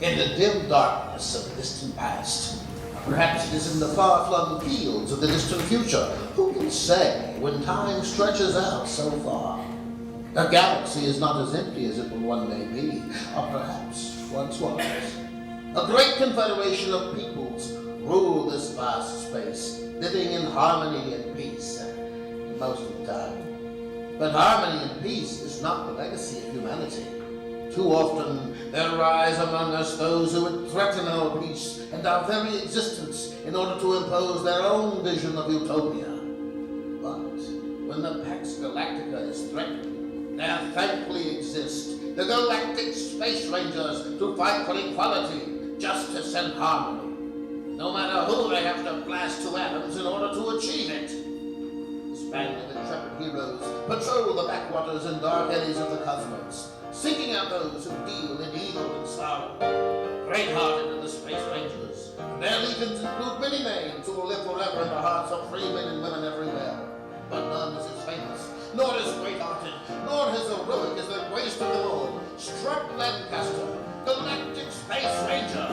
in the dim darkness of the distant past. Perhaps it is in the far-flung fields of the distant future. Who can say when time stretches out so far? The galaxy is not as empty as it one may be, or perhaps once was. A great confederation of peoples rule this vast space, living in harmony and peace most of the time. But harmony and peace is not the legacy of humanity. Too often there rise among us those who would threaten our peace and our very existence in order to impose their own vision of utopia. But when the Pax Galactica is threatened, there thankfully exist the Galactic Space Rangers to fight for equality, justice, and harmony. No matter who they have to blast to atoms in order to achieve it. This band of intrepid heroes patrol the backwaters and dark eddies of the cosmos, seeking out those who deal in evil and sorrow. Great-hearted are the Space Rangers. Their legions include many names who will live forever in the hearts of free men and women everywhere. But none is as famous, nor as great-hearted, nor as heroic as the greatest of them all, Struck Lancaster, Galactic Space Ranger.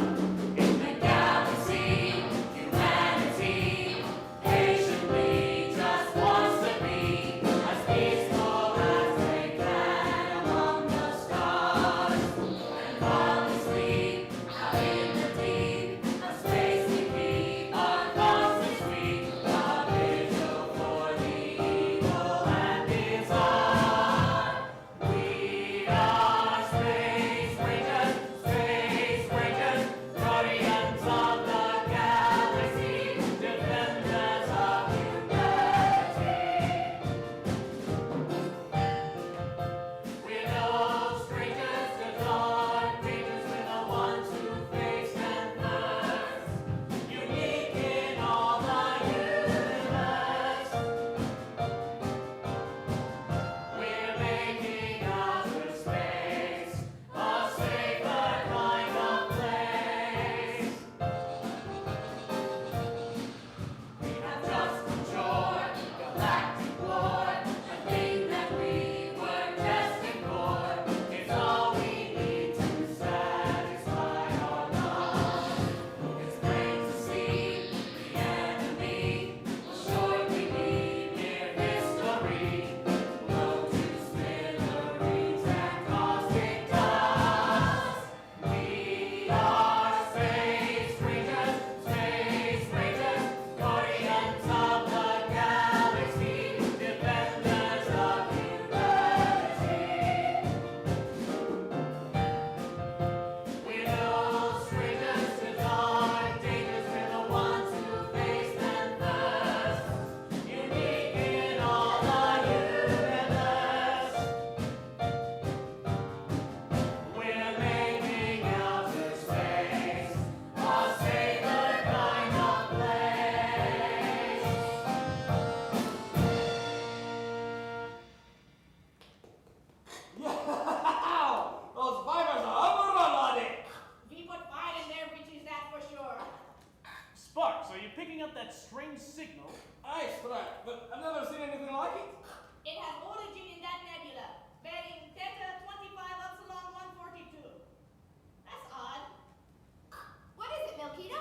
In the galaxy, humanity patiently just wants to be as peaceful as they can among the stars. And while we sleep out in the deep, a space we keep our constant sweet, a vigil for the evil and bizarre. We are Space Rangers, guardians of the galaxy, defenders of humanity. We're no strangers to dark dangers, we're the ones who face them first, unique in all the universe. We're making outer space a safer kind of place. We have just enjoyed galactic war, a thing that we were destined for. It's all we need to satisfy our love. It's plain to see the enemy will shortly be near history, blown to smithereens and caustic dust. We are Space Rangers, guardians of the galaxy, defenders of humanity. We're no strangers to dark dangers, we're the ones who face them first, unique in all the universe. We're making outer space a safer kind of place. Yow! Those fibers are overloaded! We put fire in their breeches, that's for sure. Sparks, are you picking up that strange signal? Aye, Strat, but I've never seen anything like it. It has origin in that nebula, bearing Theta 25 Upsilon 142. That's odd. What is it, Melkita?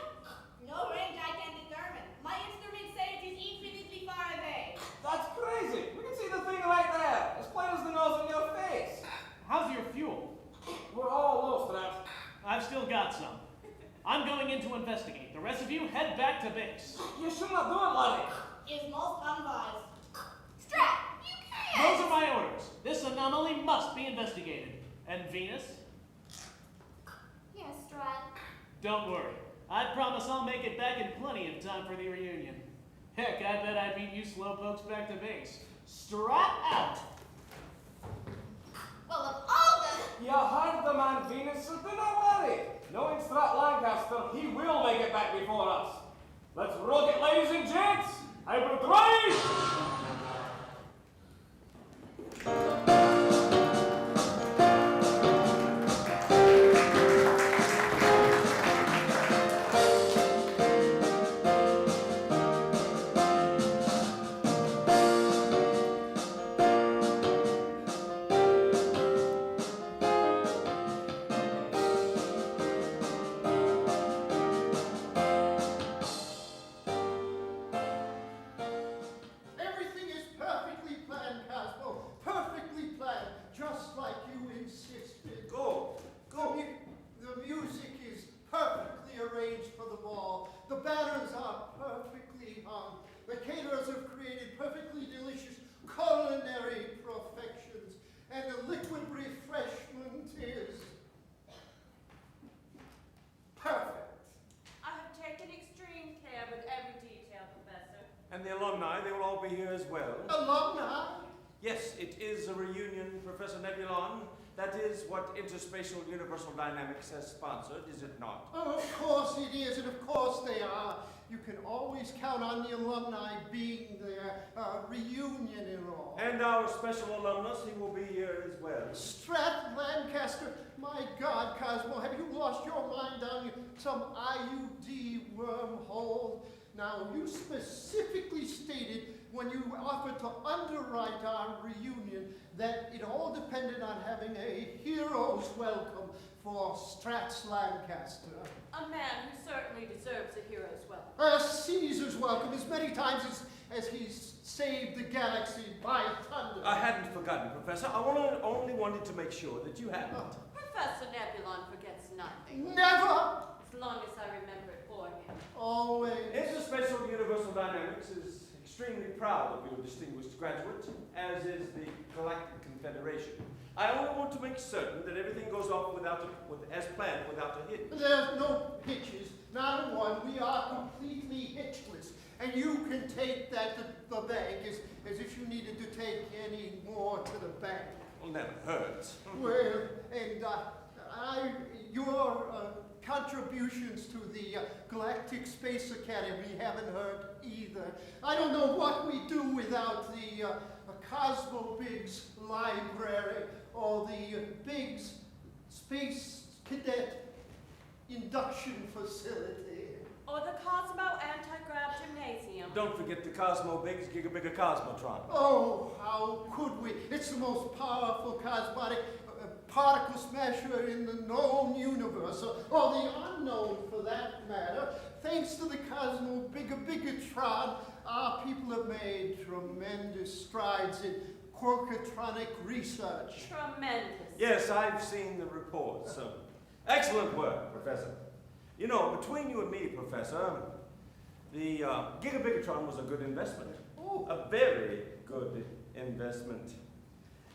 No range I can determine. My instruments say it is infinitely far away. That's crazy. We can see the thing right there, as plain as the nose on your face. How's your fuel? We're all low, Strat. I've still got some. I'm going in to investigate. The rest of you head back to base. You should not do it, laddie. Is most unwise. Strat, you can't! Those are my orders. This anomaly must be investigated. And Venus? Yes, Strat. Don't worry. I promise I'll make it back in plenty of time for the reunion. Heck, I bet I beat you slowpokes back to base. Strap out! Well, of all the... You heard the man, Venus, so do not worry. Knowing Strat Lancaster, he will make it back before us. Let's rock it, ladies and gents! Hyperdrive! the alumni, they will all be here as well. Alumni? Yes, it is a reunion, Professor Nebulon. That is what Interspatial Universal Dynamics has sponsored, is it not? Oh, of course it is, and of course they are. You can always count on the alumni being there, reunion and all. And our special alumnus, he will be here as well. Strat Lancaster, my God, Cosmo, have you lost your mind down some IUD wormhole? Now, you specifically stated when you offered to underwrite our reunion that it all depended on having a hero's welcome for Strats Lancaster. A man who certainly deserves a hero's welcome. Caesar's welcome as many times as he's saved the galaxy by thunder. I hadn't forgotten, Professor. I only wanted to make sure that you hadn't. Professor Nebulon forgets nothing. Never! As long as I remember it for him. Always. Interspatial Universal Dynamics is extremely proud of your distinguished graduate, as is the Galactic Confederation. I only want to make certain that everything goes off as planned without a hitch. There's no hitches, not a one. We are completely hitchless. And you can take that to the bank as if you needed to take any more to the bank. Well, never hurts. Well, and your contributions to the Galactic Space Academy haven't hurt either. I don't know what we do without the Cosmo Biggs Library or the Biggs Space Cadet Induction Facility. Or the Cosmo Anti-Grav Gymnasium. Don't forget the Cosmo Biggs Gigabigga Cosmotron. Oh, how could we? It's the most powerful cosmotic particle smasher in the known universe, or the unknown for that matter. Thanks to the Cosmo Bigatron, our people have made tremendous strides in quirkatronic research. Tremendous. Yes, I've seen the reports. Excellent work, Professor. You know, between you and me, Professor, the Gigabigatron was a good investment. Oh. A very good investment.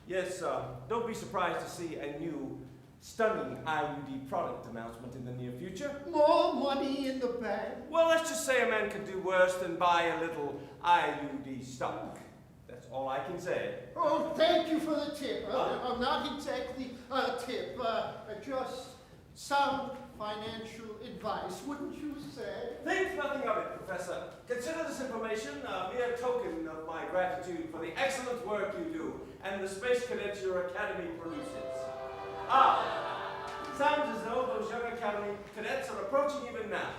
Yes, don't be surprised to see a new, stunning IUD product announcement in the near future. More money in the bank. Well, let's just say a man could do worse than buy a little IUD stock. That's all I can say. Oh, thank you for the tip. Not exactly a tip, just sound financial advice, wouldn't you say? Think nothing of it, Professor. Consider this information a mere token of my gratitude for the excellent work you do and the space cadets your academy produces. Sounds as though those young academy cadets are approaching even now.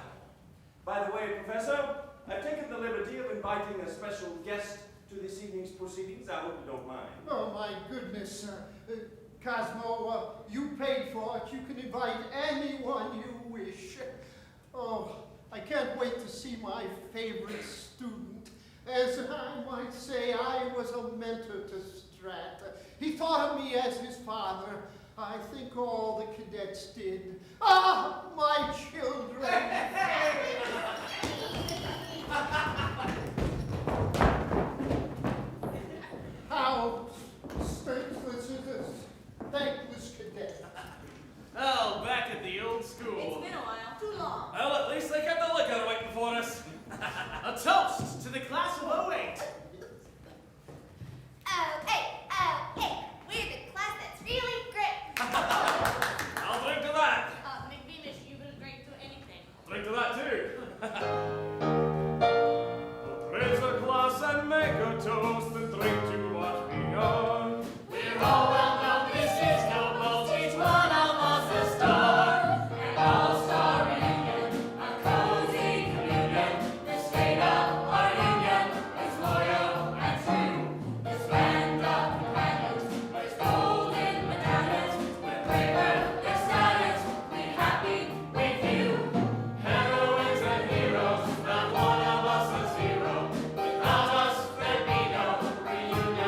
By the way, Professor, I've taken the liberty of inviting a special guest to this evening's proceedings. I hope you don't mind. Oh, my goodness. Cosmo, you paid for it. You can invite anyone you wish. Oh, I can't wait to see my favorite student. As I might say, I was a mentor to Strat. He thought of me as his father. I think all the cadets did. Ah, my children! How thankless is this thankless cadet? Oh, back at the old school. It's been a while. Too long. Well, at least they kept the liquor waiting for us. A toast to the class of '08. Hey, we're the class that's really great. I'll drink to that. McVeenish, you will drink to anything. Drink to that too. Praise the class and make a toast and drink to what we are. We're all well known, this is no boast, each one of us a star. An all-star reunion, a cozy communion. The state of our union is loyal and true. The splendor of companions, there's golden medallions. We're braver, there's science, we're happy with you. Heroines and heroes, not one of us is zero. Without us, there'd be no reunion.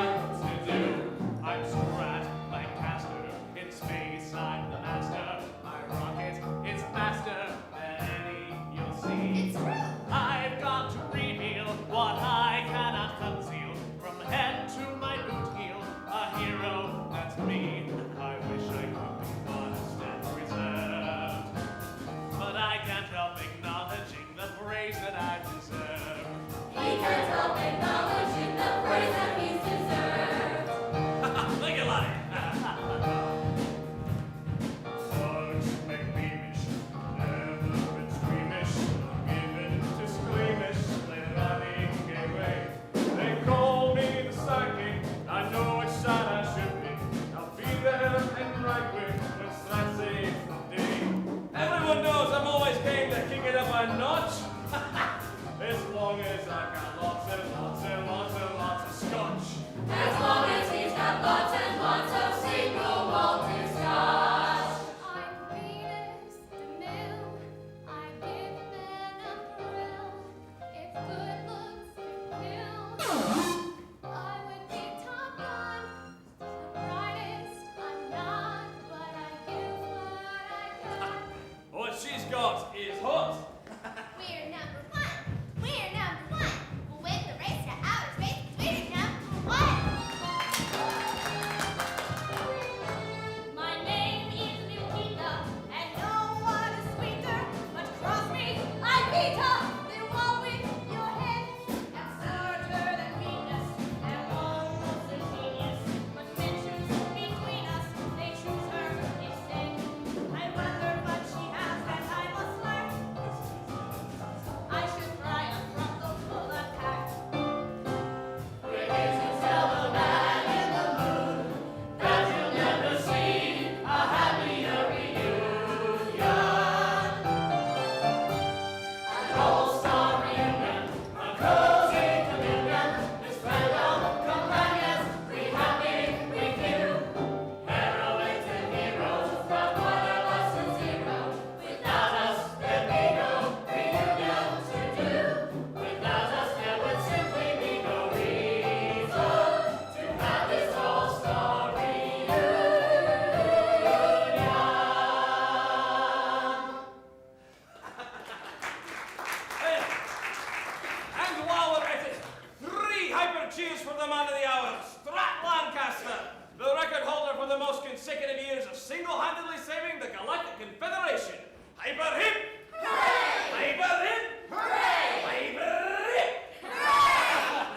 the man of the hour, Strat Lancaster, the record holder for the most consecutive years of single-handedly saving the Galactic Confederation. Hyper hip! Hooray! Hyper hip! Hooray! Hyper hip!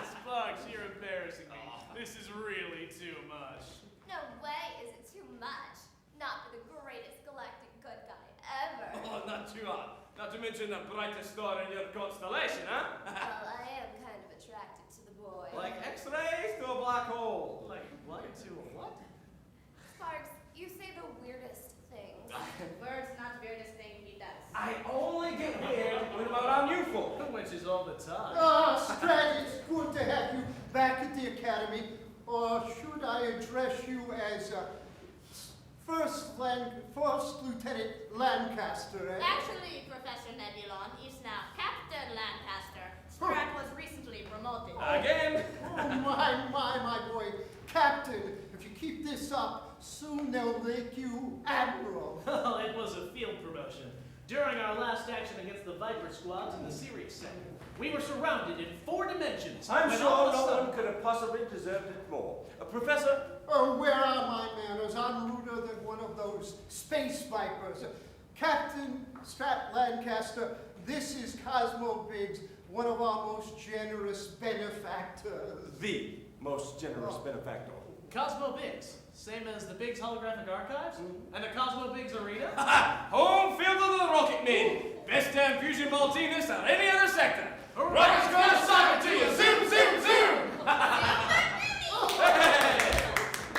Sparks, you're embarrassing me. This is really too much. No way is it too much. Not for the greatest galactic good guy ever. Oh, not too hot. Not to mention the brightest star in your constellation, huh? Well, I am kind of attracted to the boy. Like X-rays to a black hole. Like, what to a what? Sparks, you say the weirdest things. Word's not the weirdest thing he does. I only get weird when I'm around you folk. Which is all the time. Oh, Strat, it's good to have you back at the academy. Or should I address you as First Lieutenant Lancaster? Actually, Professor Nebulon, he's now Captain Lancaster. Strat was recently promoted. Again? Oh, my boy. Captain, if you keep this up, soon they'll make you Admiral. Well, it was a field promotion. During our last action against the Viper squads in the Sirius sector, we were surrounded in 4 dimensions. I'm when sure all of a no sudden- one could have possibly deserved it more. Professor? Oh, where are my manners? I'm ruder than one of those space vipers. Captain Strat Lancaster, this is Cosmo Biggs, one of our most generous benefactors. The most generous benefactor. Cosmo Biggs, same as the Biggs Holographic Archives and the Cosmo Biggs Arena. Home field of the Rocket Men. Best damn fusion ball team this or any other sector. Rocket's gonna sock it to you. Zoom, zoom, zoom. Hey!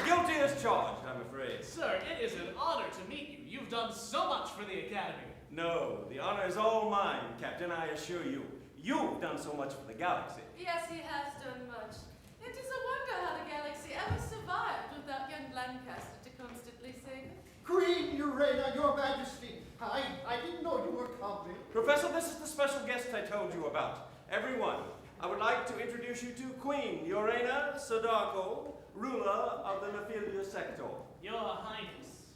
Guilty as charged, I'm afraid. Sir, it is an honor to meet you. You've done so much for the Academy. No, the honor is all mine, Captain, I assure you. You've done so much for the galaxy. Yes, he has done much. It is a wonder how the galaxy ever survived without young Lancaster to constantly save it. Queen Urana, your majesty, I didn't know you were coming. Professor, this is the special guest I told you about. Everyone, I would like to introduce you to Queen Urana Sadako, ruler of the Nephilia sector. Your Highness.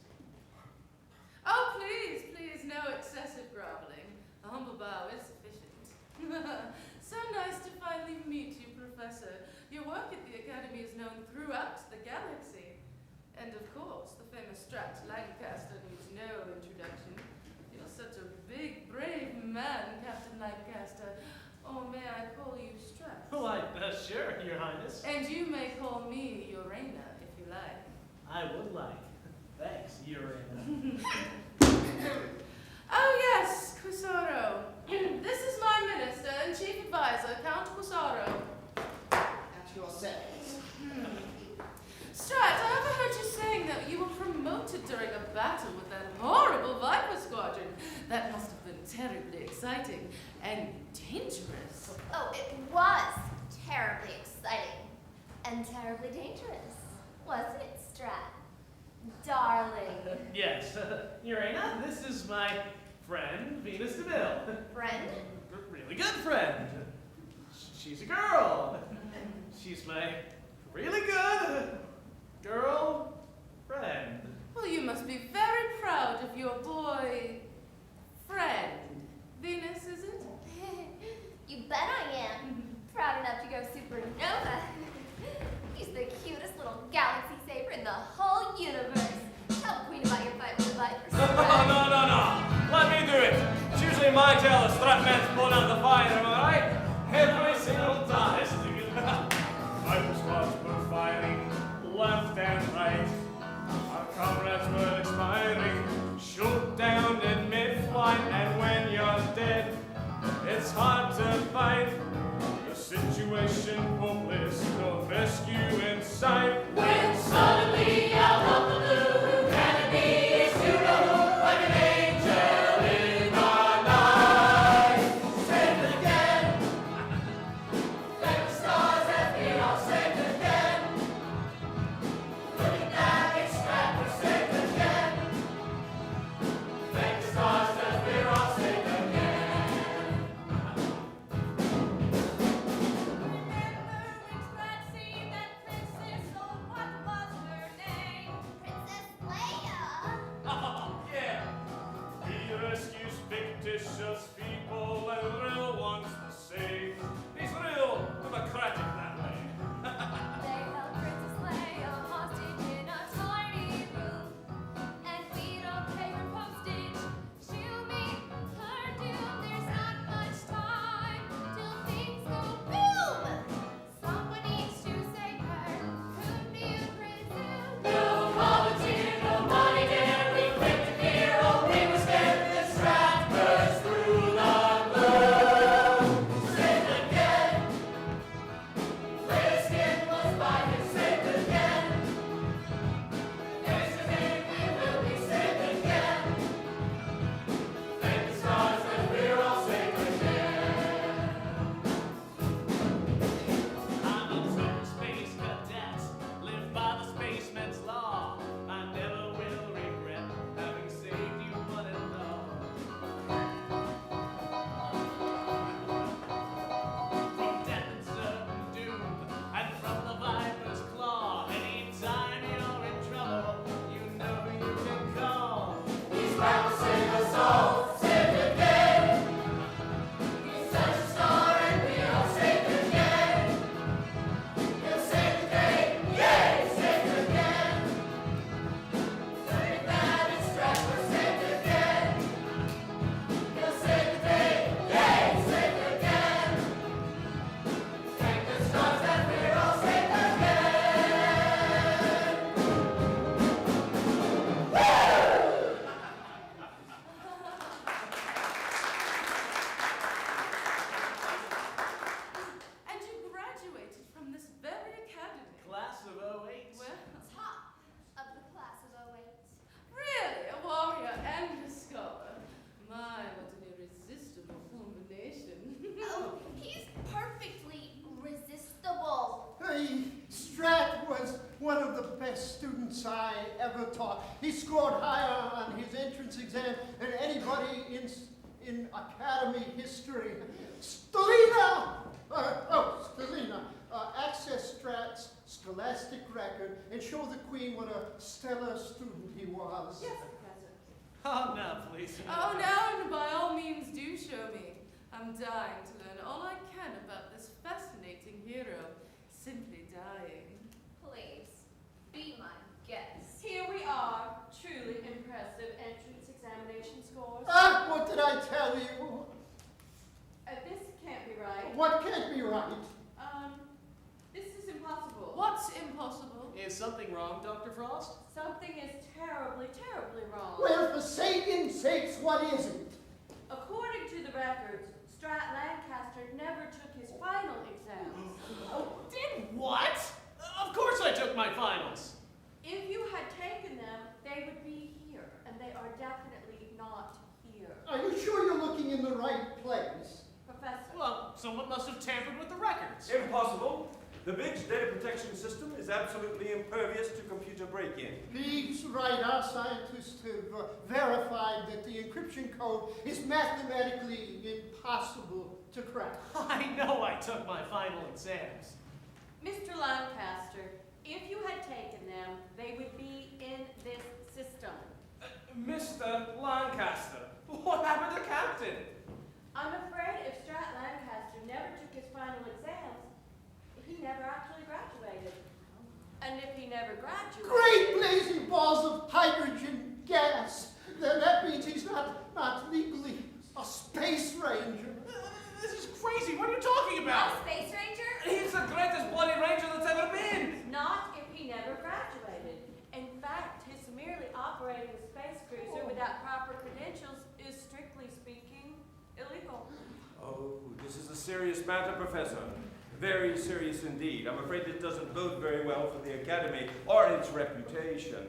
Oh, please, no excessive groveling. A humble bow is sufficient. So nice to finally meet you, Professor. Your work at the Academy is known throughout the galaxy. And of course, the famous Strat Lancaster needs no introduction. You're such a big, brave man, Captain Lancaster. Or may I call you Strat? Why, sure, Your Highness. And you may call me Urana, if you like. I would like. Thanks, Urana. Oh yes, Cusaro. This is my minister and chief advisor, Count Cusaro. At your service. Strat, I overheard you saying that you were promoted during a battle with that horrible Viper squadron. That must have been terribly exciting and dangerous. Oh, it was terribly exciting and terribly dangerous. Wasn't it, Strat? Darling. Yes, Urana, this is my friend, Venus DeMille. Friend? Really good friend. She's a girl. She's my really good girl friend. Well, you must be very proud of your boy friend. Venus, is it? You bet I am. Proud enough to go supernova. He's the cutest little galaxy saver in the whole universe. Tell the queen about your fight with the Vipers. No. Let me do it. It's usually my tale the Strat man's blown out the fire, am I right? Every single time. Viper squads were firing left and right. Our comrades were expiring. Shoot down in mid-flight, and when you're dead, it's hard to fight. The situation hopeless, no rescue in sight. When suddenly out of the blue, Kennedy is hero like an angel in the night. Saved again. Like the stars that we are saved again. Looking back, it's Strat, we're saved again. Thank the stars that we're all saved again. Remember when Strat saved that princess? Oh, what class of '08. Well, Top of the class of '08. really, a warrior and a scholar. My, what an irresistible combination. Oh, he's perfectly resistible. Hey, Strat was one of the best students I ever taught. He scored higher on his entrance exam than anybody in academy history. Stelina! Stelina, access Strat's scholastic record and show the Queen what a stellar student he was. Yes, Professor. Oh, no, please. Oh, now, and by all means, do show me. I'm dying to learn all I can about this fascinating hero. Simply dying. Please, be my guest. Here we are, truly impressive entrance examination scores. Ah, what did I tell you? This can't be right. What can't be right? This is impossible. What's impossible? Is something wrong, Dr. Frost? Something is terribly, terribly wrong. Well, for Satan's sakes, what is it? According to the records, Strat Lancaster never took his final exams. Did what? Of course I took my finals. If you had taken them, they would be here, and they are definitely not here. Are you sure you're looking in the right place? Professor. Well, someone must have tampered with the records. Impossible. The big's data protection system is absolutely impervious to computer break-in. He's right. Our scientists have verified that the encryption code is mathematically impossible to crack. I know I took my final exams. Mr. Lancaster, if you had taken them, they would be in this system. Mr. Lancaster, what happened to Captain? I'm afraid if Strat Lancaster never took his final exams, he never actually graduated. And if he never graduated... Great blazing balls of hydrogen gas! Then that means he's not legally a space ranger. This is crazy. What are you talking Not about? a space ranger? He's the greatest bloody ranger that's ever been. Not if he never graduated. In fact, his merely operating a space cruiser without proper credentials is, strictly speaking, illegal. Oh, this is a serious matter, Professor. Very serious indeed. I'm afraid it doesn't bode very well for the Academy or its reputation.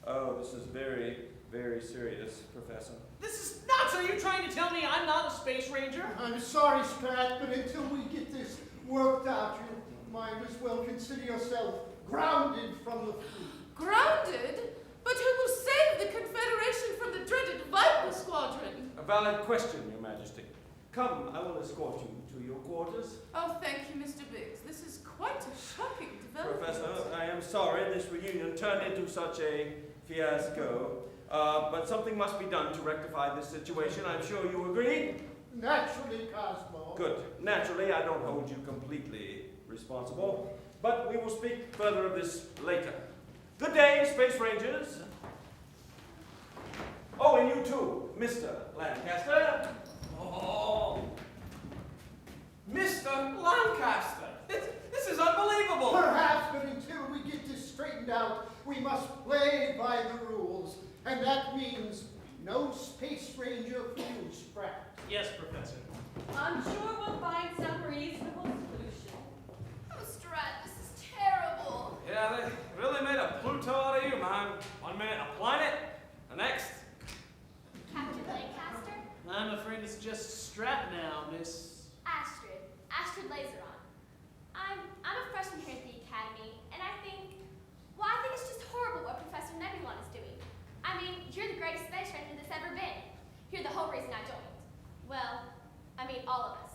Oh, this is very, very serious, Professor. This is nuts. Are you trying to tell me I'm not a space ranger? I'm sorry, Strat, but until we get this worked out, you might as well consider yourself grounded from the fleet. Grounded? But who will save the Confederation from the dreaded Viper Squadron? A valid question, Your Majesty. Come, I will escort you to your quarters. Oh, thank you, Mr. Biggs. This is quite a shocking development. Professor, I am sorry this reunion turned into such a fiasco. But something must be done to rectify this situation. I'm sure you agree? Naturally, Cosmo. Good. Naturally, I don't hold you completely responsible. But we will speak further of this later. Good day, Space Rangers. Oh, and you too, Mr. Lancaster. Oh, Mr. Lancaster, this is unbelievable. Perhaps, but until we get this straightened out, we must play by the rules. And that means no Space Ranger for you, Sprat. Yes, Professor. I'm sure we'll find some reasonable solution. Oh, Strat, this is terrible. Yeah, they really made a Pluto out of you, man. 1 minute a planet, the next. Captain Lancaster? I'm afraid it's just Strat now, Miss... Astrid Laseron. I'm a freshman here at the Academy, and I think it's just horrible what Professor Nebulon is doing. I mean, you're the greatest space ranger that's ever been. You're the whole reason I joined. Well, I mean, all of us.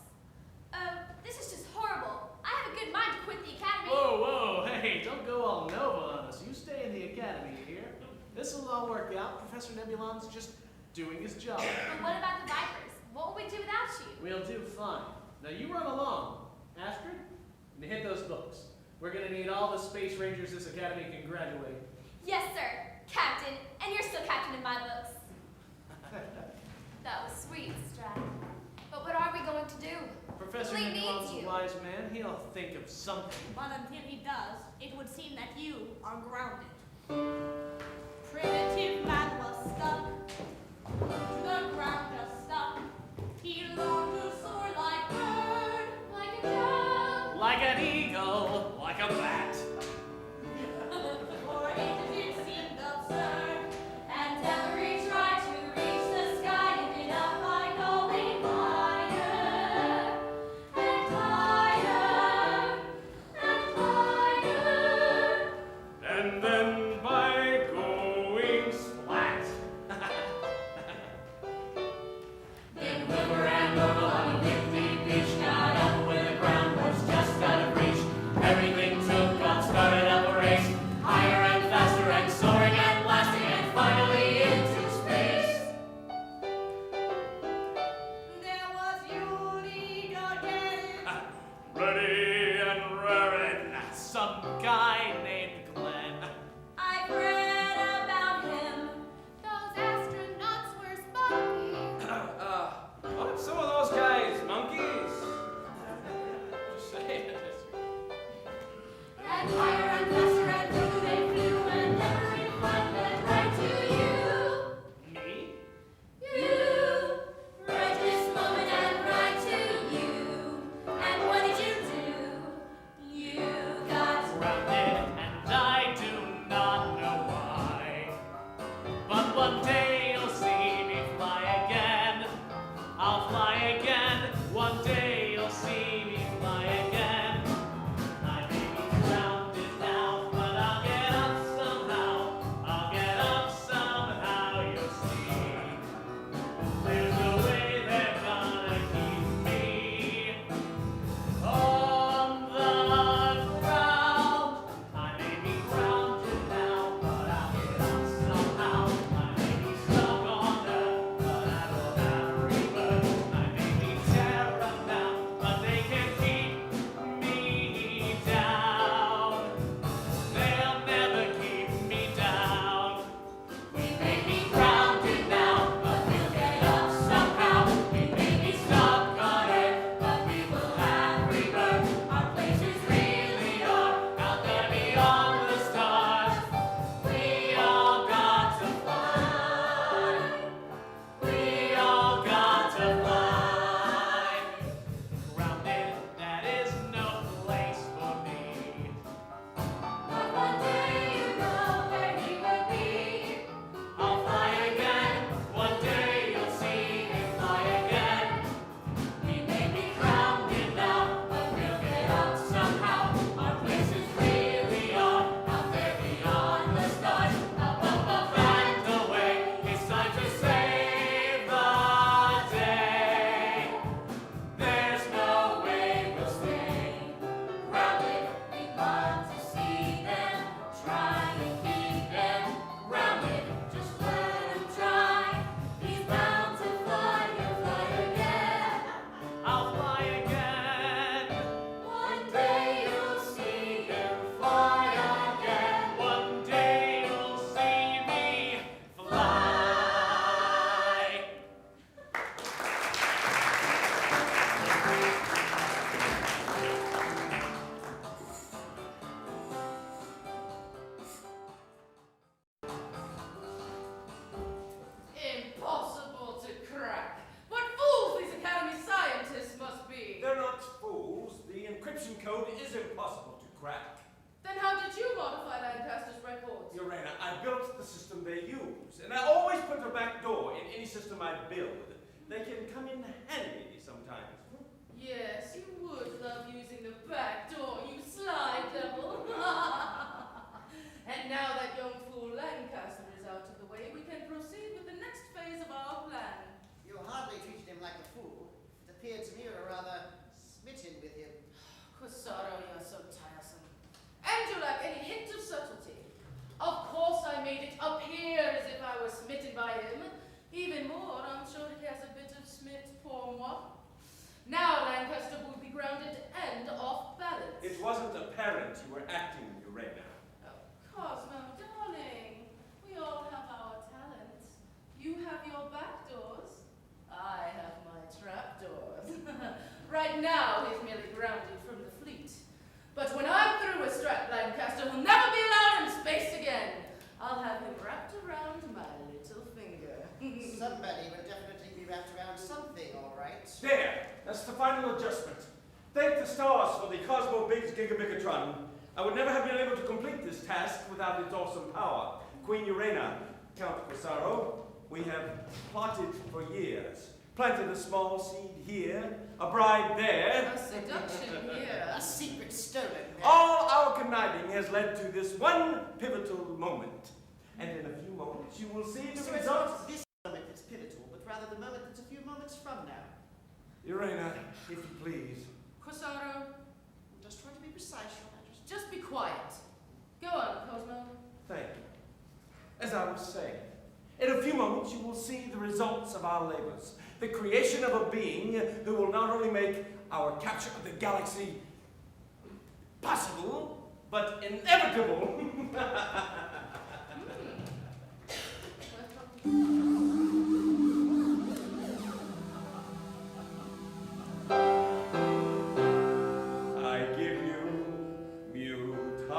This is just horrible. I have a good mind to quit the Academy. Whoa, hey, don't go all Nova on us. You stay in the Academy here. This will all work out. Professor Nebulon's just doing his job. But what about the Vipers? What will we do without you? We'll do fine. Now you run along. Astrid, and hit those books. We're gonna need all the Space Rangers this Academy can graduate. Yes, sir, Captain. And you're still captain in my books. That was sweet, Strat. But what are we going to do? Professor Fleet Nebulon's needs a you. wise man. He'll think of something. But until he does, it would seem that you are grounded. Primitive man was stuck to the ground, just stuck. He longed to soar like bird, Like a dove. Like an eagle, like a bat. And higher and faster and through they flew, and every one led right to you. Me? You, right this moment and right to you. And what did you do? You got Grounded, and I do not know why. But one day you'll see me fly again. I'll fly again. One day you'll see me fly again. I may be grounded now, but I'll get up somehow. I'll get up somehow, you'll see. There's a way they're gonna keep me on the ground. I may be grounded now, but I'll get up somehow. I may be stuck on earth, but I will have rebirth. I may be terra now, but they can keep me down. They'll never keep me down. We may be grounded now, but we'll get up somehow. We may be stuck on earth, but we will have rebirth. Our places really are Out there beyond the stars, we all got to fly. We all got to fly. grounded, that is no place for me. But one day you know where he will be. I'll fly again. One day you'll see me fly again. We may be grounded now, but we'll get up somehow. Our places really are out there beyond the stars. Up, up, up, And away, it's time to save the day. there's no way we'll stay grounded. We want to see them, try and keep them grounded. Just let him try. He's bound to fly and fly again. I'll fly again. One day you'll see him fly again. One day you'll see me fly. Impossible to crack. What fools these Academy scientists must be. They're not fools. The encryption code is impossible to crack. Then how did you modify Lancaster's records? Urena, I built the system they use, and I always put a back door in any system I build. They can come in handy sometimes. Yes, you would love using the back door, you sly devil. And now that young fool Lancaster is out of the way, we can proceed with the next phase of our plan. You hardly treated him like a fool. It appeared to me you were rather smitten with him. Cosaro, you're so tiresome. And you lack any hint of subtlety. Of course I made it appear as if I was smitten by him. Even more, I'm sure he has a bit of smit pour moi. Now Lancaster will be grounded and off balance. It wasn't apparent you were acting, Urena. Oh, Cosmo, darling, we all have our talents. You have your back doors. I have my trap doors. Right now, he's merely grounded from the fleet. But when I'm through with Strat, Lancaster will never be allowed in space again. I'll have him wrapped around my little finger. Somebody will definitely be wrapped around something, all right. There! That's the final adjustment. Thank the stars for the Cosmo Biggs Gigabigatron. I would never have been able to complete this task without its awesome power. Queen Urena, Count Cosaro, we have plotted for years. Planted a small seed here, a bride there. A seduction here. A secret stolen. there. All our conniving has led to this one pivotal moment. And in a few moments you will see the So it's results. not this moment that's pivotal, but rather the moment that's a few moments from now. Urena, if you please. Cosaro, I'm just trying to be precise, Your Majesty. just be quiet. Go on, Cosmo. Thank you. As I was saying, in a few moments you will see the results of our labors. The creation of a being who will not only make our capture of the galaxy possible, but inevitable. I give you mutare.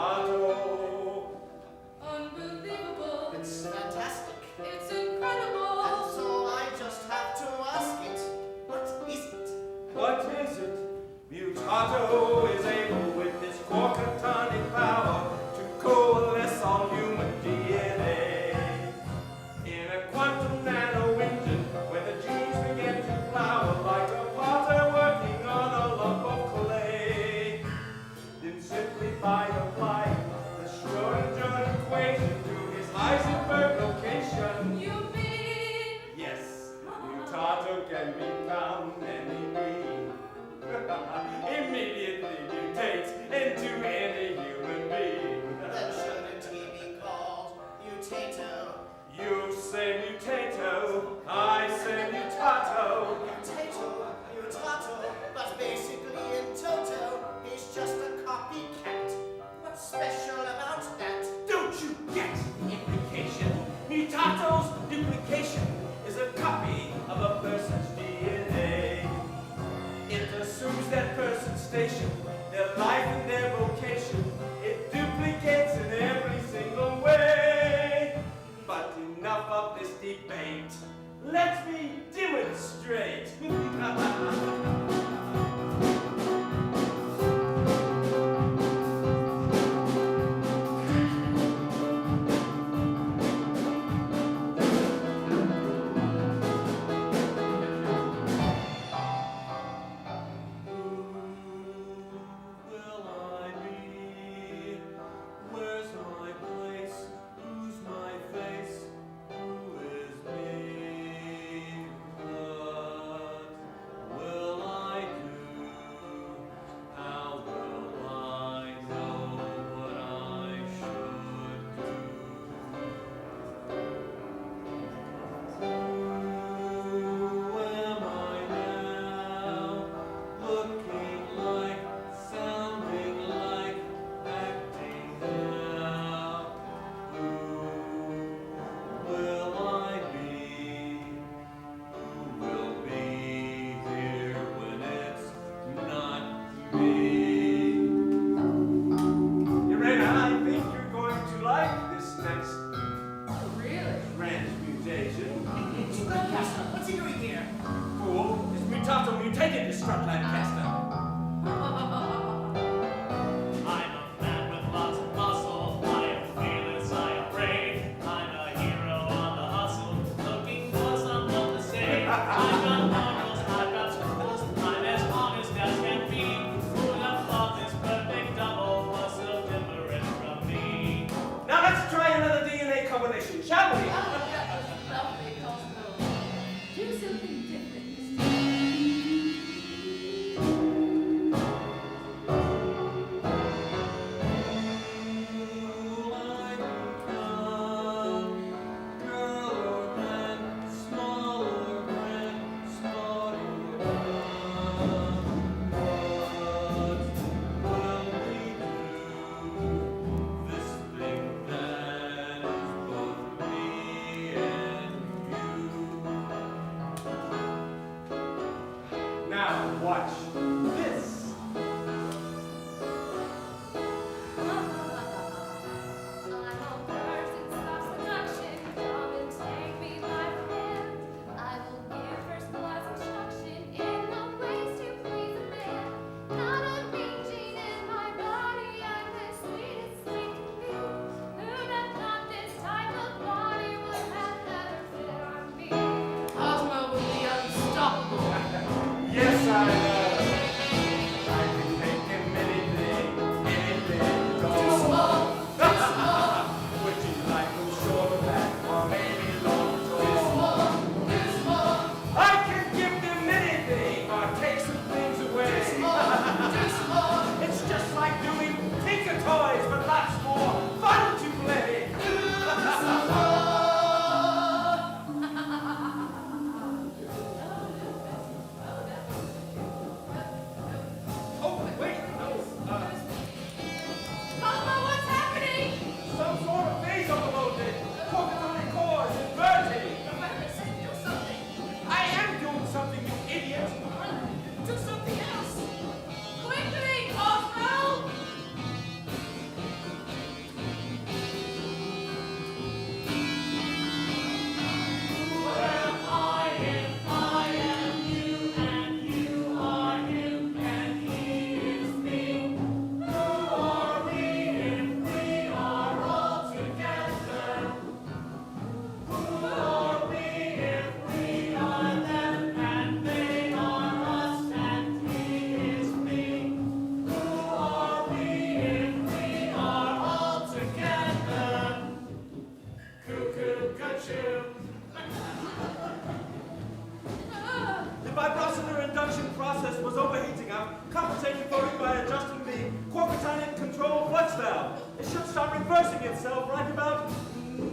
reversing itself right about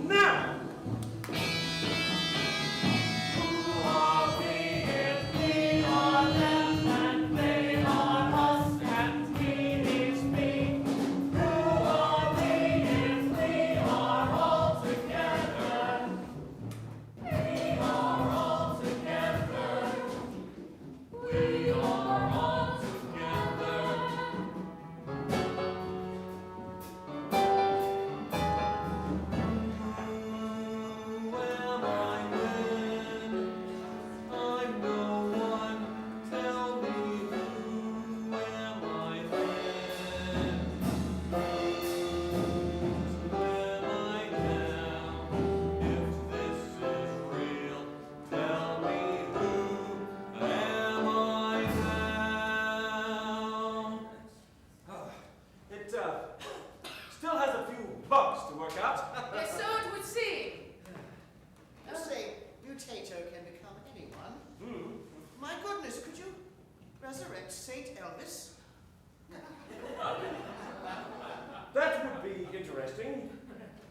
now. Who are we if we are them and they are us and he is me? Who are we if we are all together? We are all together. We are all together. Who am I then? I'm no one. Tell me who am I then? Who am I now? If this is real, tell me who am I now? It still has a few bugs to work out. Yes, so it would seem. You say mutato can become anyone. Hmm. My goodness, could you resurrect Saint Elvis? That would be interesting,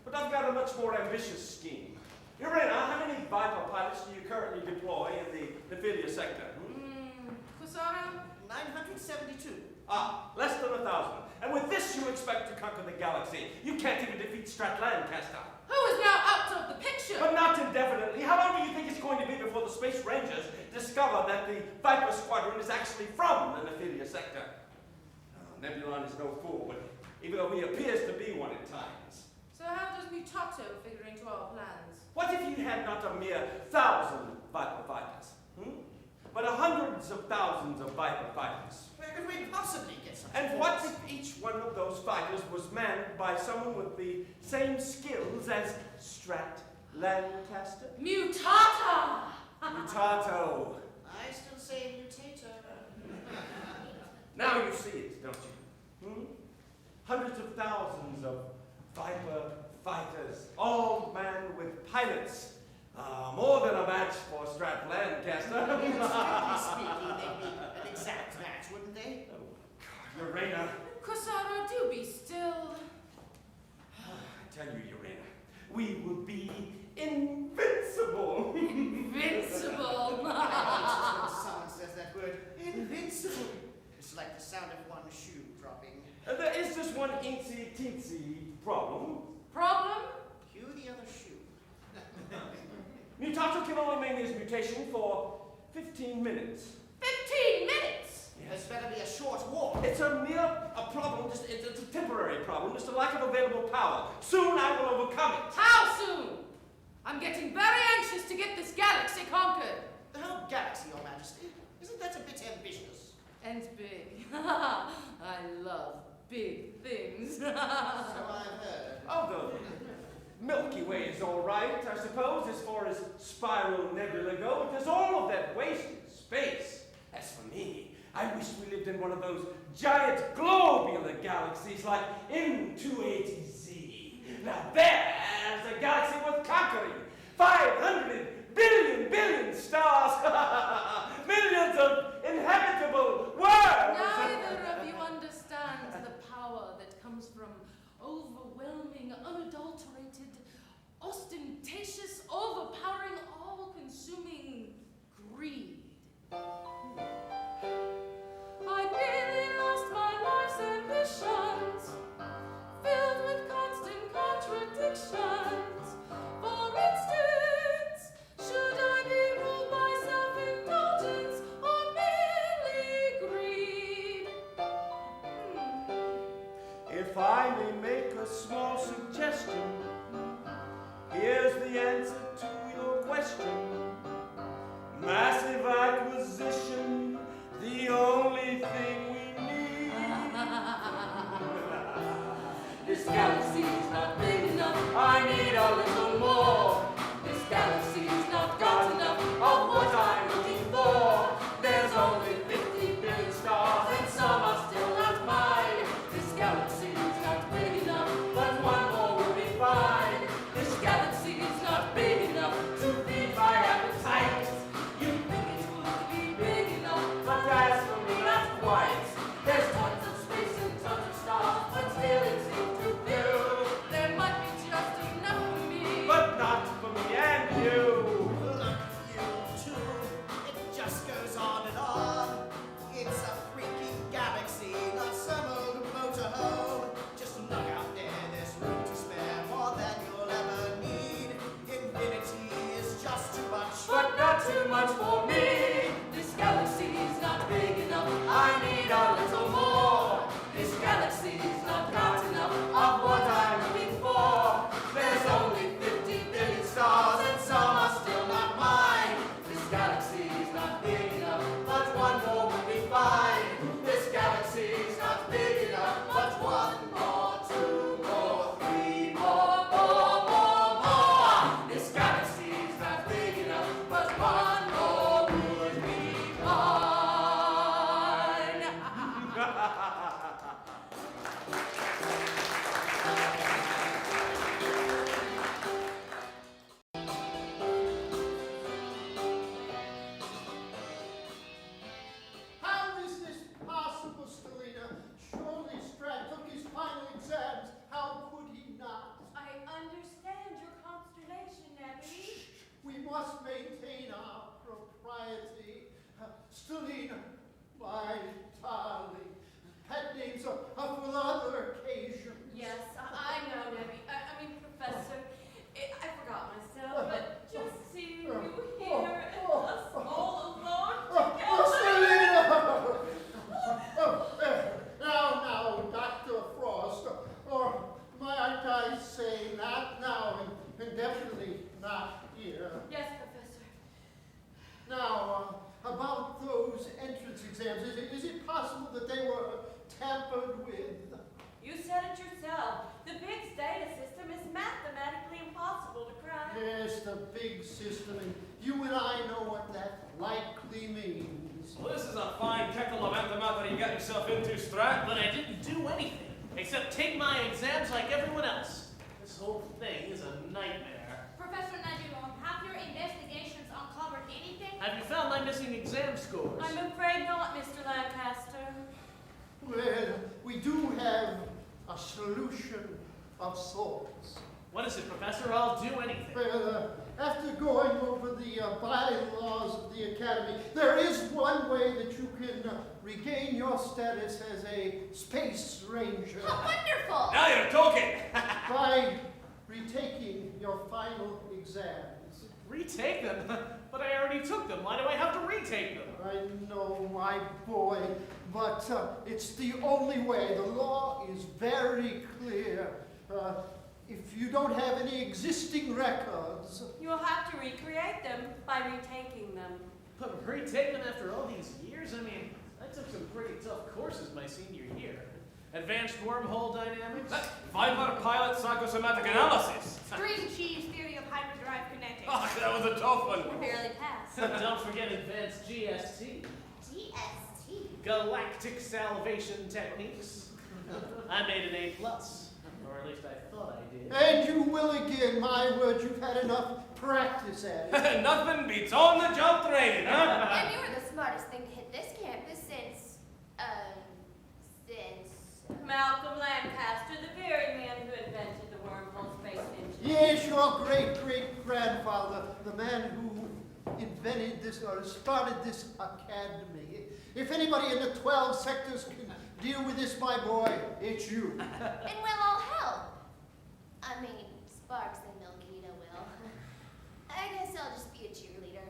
but I've got a much more ambitious scheme. Irena, how many Viper pilots do you currently deploy in the Nephilia sector? Kusara? 972. Ah, less than 1,000. And with this you expect to conquer the galaxy. You can't even defeat Strat Lancaster. Who is now out of the picture? But not indefinitely. How long do you think it's going to be before the Space Rangers discover that the Viper Squadron is actually from the Nephilia sector? Oh, Nebulon is no fool, but even though he appears to be one at times. So how does Mutato figure into our plans? What if you had not a mere 1,000 Viper fighters? But hundreds of thousands of Viper fighters? Where could we possibly get such And what if each one of those fighters was manned by someone with the same skills as Strat Lancaster? Mutata! Mutato. I still say mutator. Now you see it, don't you? Hundreds of thousands of Viper fighters, all manned with pilots. More than a match for Strat Lancaster. Strictly speaking, they'd be an exact match, wouldn't they? Oh, God, Urena. Kusara, do be still. I tell you, Urena, we will be invincible. Invincible! When someone says that word, invincible. It's like the sound of one shoe dropping. There is just one teensy problem. Problem? Cue the other shoe. Mutato can only make his mutation for 15 minutes. 15 minutes! This better be a short walk. It's a problem, it's a temporary problem, just a lack of available power. Soon I will overcome it. How soon? I'm getting very anxious to get this galaxy conquered. The whole galaxy, Your Majesty. Isn't that a bit ambitious? And big. I love big things. So I've heard. Oh, the Milky Way is all right, I suppose, as far as spiral nebula go, but there's all of that waste in space. As for me, I wish we lived in one of those giant globular galaxies like M280Z. Now there's a galaxy worth conquering. 500 billion stars. Millions of inhabitable worlds. Neither of you understand the power that comes from overwhelming, unadulterated, ostentatious, overpowering, all-consuming greed. I nearly lost my life's ambitions, filled with constant contradictions. For instance, should I be ruled by self-indulgence or merely greed? If I may make a small suggestion, here's the answer to your question. Massive acquisition, the only thing we need. This galaxy's not big enough, I need a little more. This galaxy's not got enough of what I'm looking for. There's only 50 billion stars and some are still not mine. This galaxy's not big enough, but one more will be fine. This galaxy's not big enough to feed my appetite. You think it would be big enough, but as for me, not quite. There's tons of space and tons of stars, but still it seems too few. So this is a fine kettle of antimatter you got yourself into, Strat. But I didn't do anything, except take my exams like everyone else. This whole thing is a nightmare. Professor Nebulon, have your investigations uncovered anything? Have you found my missing exam scores? I'm afraid not, Mr. Lancaster. Well, we do have a solution of sorts. What is it, Professor? I'll do anything. Well, after going over the bylaws of the Academy, there is one way that you can regain your status as a space ranger. How wonderful! Now you're talking! By retaking your final exams. Retake them? But I already took them. Why do I have to retake them? I know, my boy, but it's the only way. The law is very clear. If you don't have any existing records, You'll have to recreate them by retaking them. But retake them after all these years? I mean, I took some pretty tough courses my senior year. Advanced wormhole dynamics? Viper pilot psychosomatic analysis. Green cheese theory of hyperdrive kinetics. Oh, that was a tough one. You barely passed. Don't forget advanced GST. GST. Galactic salvation techniques. I made an A+, or at least I thought I did. and you will again, my word, you've had enough practice at it. Nothing beats on-the-job training, huh? And you were the smartest thing to hit this campus since Malcolm Lancaster, the very man who invented the wormhole space engine. Yes, your great-great-grandfather, the man who invented this or started this academy. If anybody in the 12 sectors can deal with this, my boy, it's you. And we'll all help. I mean, Sparks and Milkita will. I guess I'll just be a cheerleader,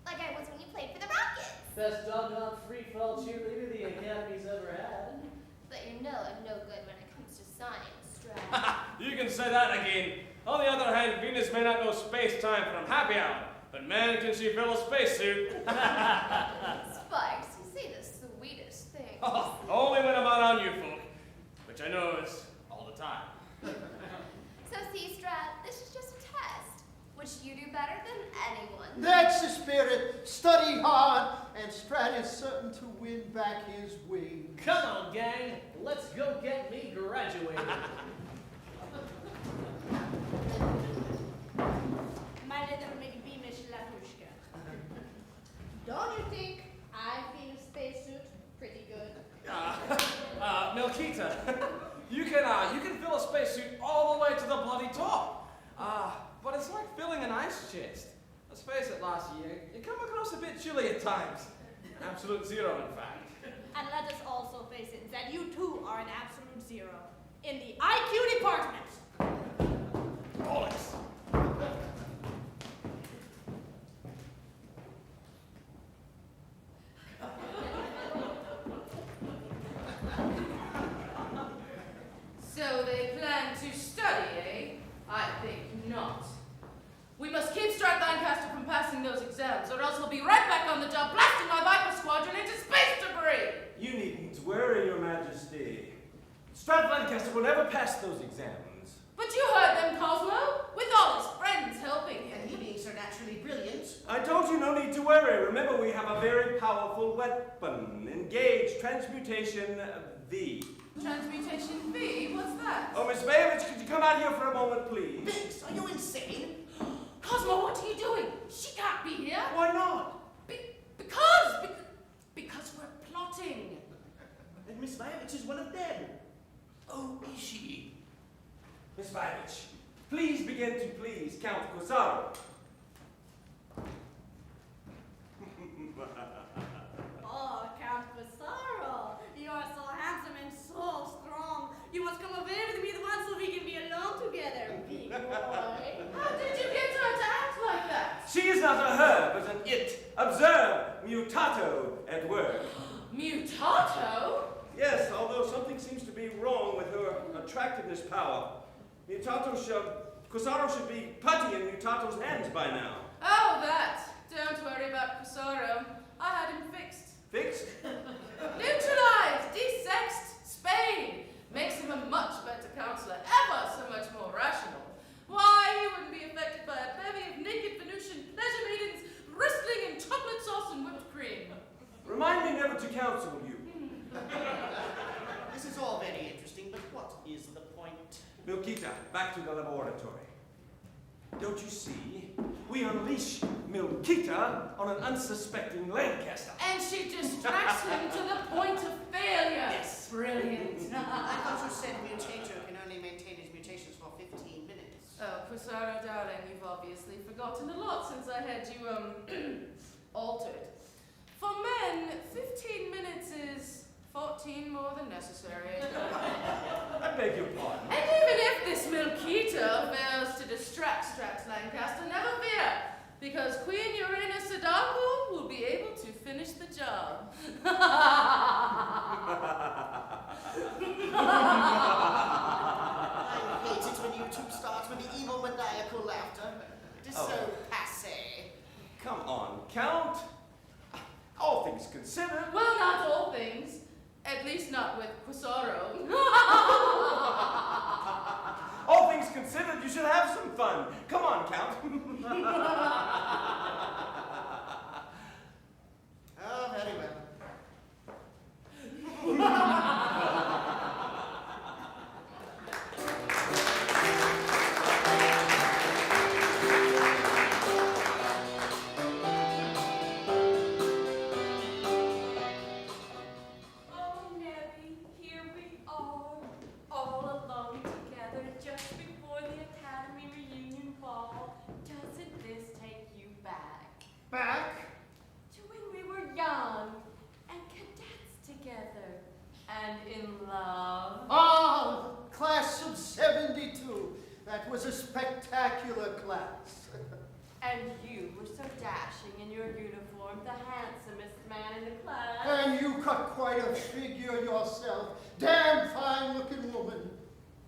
like I was when you played for the Rockets. Best doggone free-fall cheerleader the Academy's ever had. But you know I'm no good when it comes to science, Strad. You can say that again. On the other hand, Venus may not know space-time from happy hour, but man, can she fill a spacesuit. Sparks, you say the sweetest thing. Oh, only when I'm out on you folk, which I know is all the time. So see, Strad, this is just a test, which you do better than anyone. That's the spirit. Study hard, and Strat is certain to win back his wings. Come on, gang. Let's go get me graduated. My little McBeamish Latushka. Don't you think I feel a spacesuit pretty good? Milkita, you can fill a spacesuit all the way to the bloody top. But it's like filling an ice chest. Let's face it, last year, it came across a bit chilly at times. Absolute zero, in fact. And let us also face it, that you too are an absolute zero in the IQ department. Bollocks. So they plan to study, eh? I think not. We must keep Strat Lancaster from passing those exams, or else we'll be right back on the job blasting my Viper Squadron into space debris! You needn't worry, Your Majesty. Strat Lancaster will never pass those exams. But you heard them, Cosmo! With all his friends helping him. And he being so naturally brilliant. I told you no need to worry. Remember, we have a very powerful weapon. Engage Transmutation V. Transmutation V? What's that? Oh, Miss Bayevich, could you come out here for a moment, please? Biggs, are you insane? Cosmo, what are you doing? She can't be here. Why not? Because we're plotting. And Miss Bayevich is one of them. Oh, is she? Miss Bayevich, please begin to please Count Cosaro. Oh, Count Pissarro, you are so handsome and so strong. You must come over here with me at once so we can be alone together, big boy. How did you get her to act like that? She is not a her, but an it. Observe, mutato at work. Mutato? Yes, although something seems to be wrong with her attractiveness power. Cosaro should be putty in Mutato's hands by now. Oh, that. Don't worry about Cosaro. I had him fixed. Fixed? Neutralized, desexed, spayed. Makes him a much better counselor, ever so much more rational. Why, he wouldn't be affected by a bevy of naked Venusian pleasure maidens wrestling in chocolate sauce and whipped cream. Remind point. Milkita, back to the laboratory. Don't you see? We unleash Milkita on an unsuspecting Lancaster. And she distracts him to the point of failure. Yes. Brilliant. I thought you said Mutator can only maintain his mutations for 15 minutes. Oh, Quasaro, darling, you've obviously forgotten a lot since I had you, altered. For men, 15 minutes is 14 more than necessary. I beg your pardon. And even if this Milkita fails to distract Strax Lancaster, never fear, because Queen Uranus Sadako will be able to finish the job. I hate it when you two start with the evil maniacal laughter. It is so passé. Come on, Count. All things considered. Well, not all things. At least not with Quasaro. All things considered, you should have some fun. Come on, Count. Oh, very well. Oh, Nebby, here we are, all alone together just before the Academy reunion ball. Doesn't this take you back? Back? To when we were young and cadets together and in love. Oh, class of 72. That was a spectacular class. And you were so dashing in your uniform, the handsomest man in the class. And you cut quite a figure yourself. Damn fine-looking woman.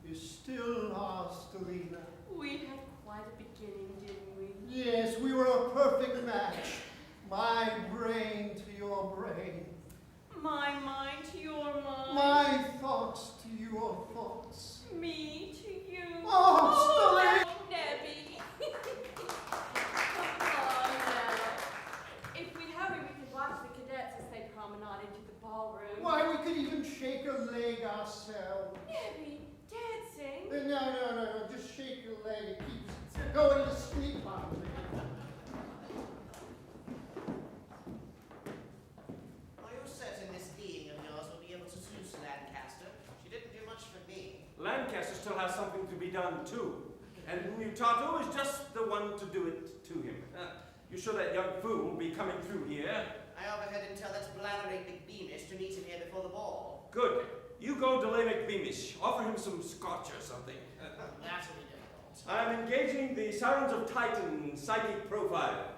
You still are, Stelina. We had quite a beginning, didn't we? Yes, we were a perfect match. My brain to your brain. My mind to your mind. My thoughts to your thoughts. Me to you. Oh, Stelina! Nebby. Oh, no. If we hurry, we could watch the cadets as they promenade into the ballroom. Why, we could even shake a leg ourselves. Nebby, dancing? No, just shake your leg. It keeps going to sleep on me. Are you certain this being of yours will be able to seduce Lancaster? She didn't do much for me. Lancaster still has something to be done, too. And Mutato is just the one to do it to him. You sure that young fool will be coming through here? I overheard him tell that blathering McBeamish to meet him here before the ball. Good. You go delay McBeamish. Offer him some scotch or something. That will be difficult. I'm engaging the Sirens of Titan psychic profile.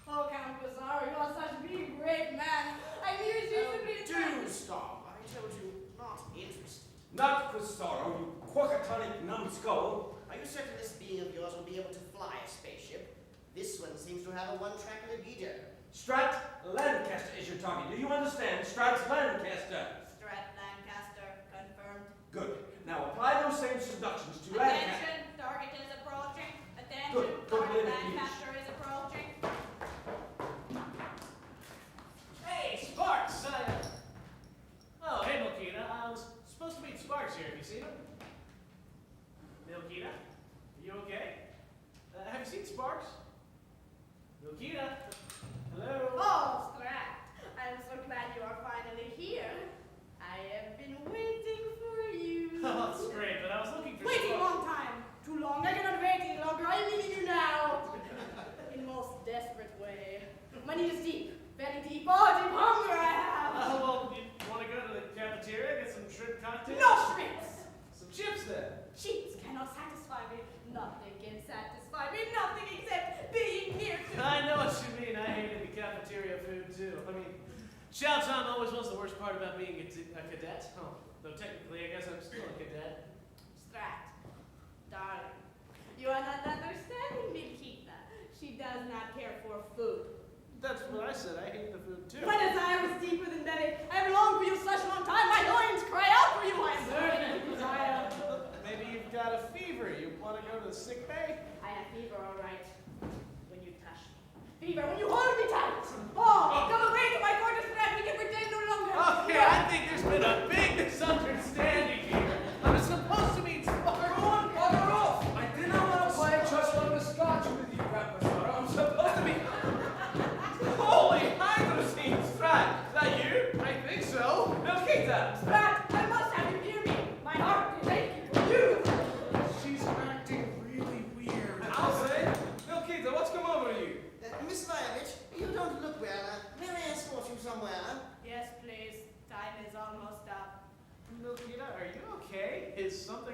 Oh, Count Quasaro, you are such a big, great man. I knew you simply Do stop. I told you, not interested. Not Quasaro, you quackatonic numbskull. Are you certain this being of yours will be able to fly a spaceship? This one seems to have a one-track libido. Strat Lancaster is your target. Do you understand? Strat Lancaster. Strat Lancaster, confirmed. Good. Now apply those same seductions to Lancaster. Attention, target is approaching. Attention, Good. target Good. Lancaster is approaching. Hey, Sparks! Oh, hey, Milkita. I was supposed to meet Sparks here. Have you seen him? Milkita? Are you okay? Have you seen Sparks? Milkita? Hello? Oh, Strat, I'm so glad you are finally here. I have been waiting for you. Oh, that's great, but I was looking for Waiting a Sparks. long time. Too long. I cannot wait any longer. I'm leaving you now. In most desperate way. My need is deep. Very deep. Oh, deep hunger I have. Well, you want to go to the cafeteria, get some shrimp cocktails? No shrimps. Some chips then. Chips cannot satisfy me. Nothing can satisfy me. Nothing except being near to I know what you mean. I hated the cafeteria food too. I mean, chow time always was the worst part about being a cadet. Oh, though technically, I guess I'm still a cadet. Strat. Darling, you are not understanding Milkita. She does not care for food. That's what I said. I hate the food too. My desire is deeper than belly. I have longed for you such a long time. My loins cry out for you. I am burning with desire. Maybe you've got a fever. You want to go to the sick bay? I have fever, all right. When you touch me. Fever, when you hold me tight. Oh, come away to my gorgeous neck. We can pretend no longer. Okay, I think there's been a big misunderstanding here. I was supposed to meet Sparks.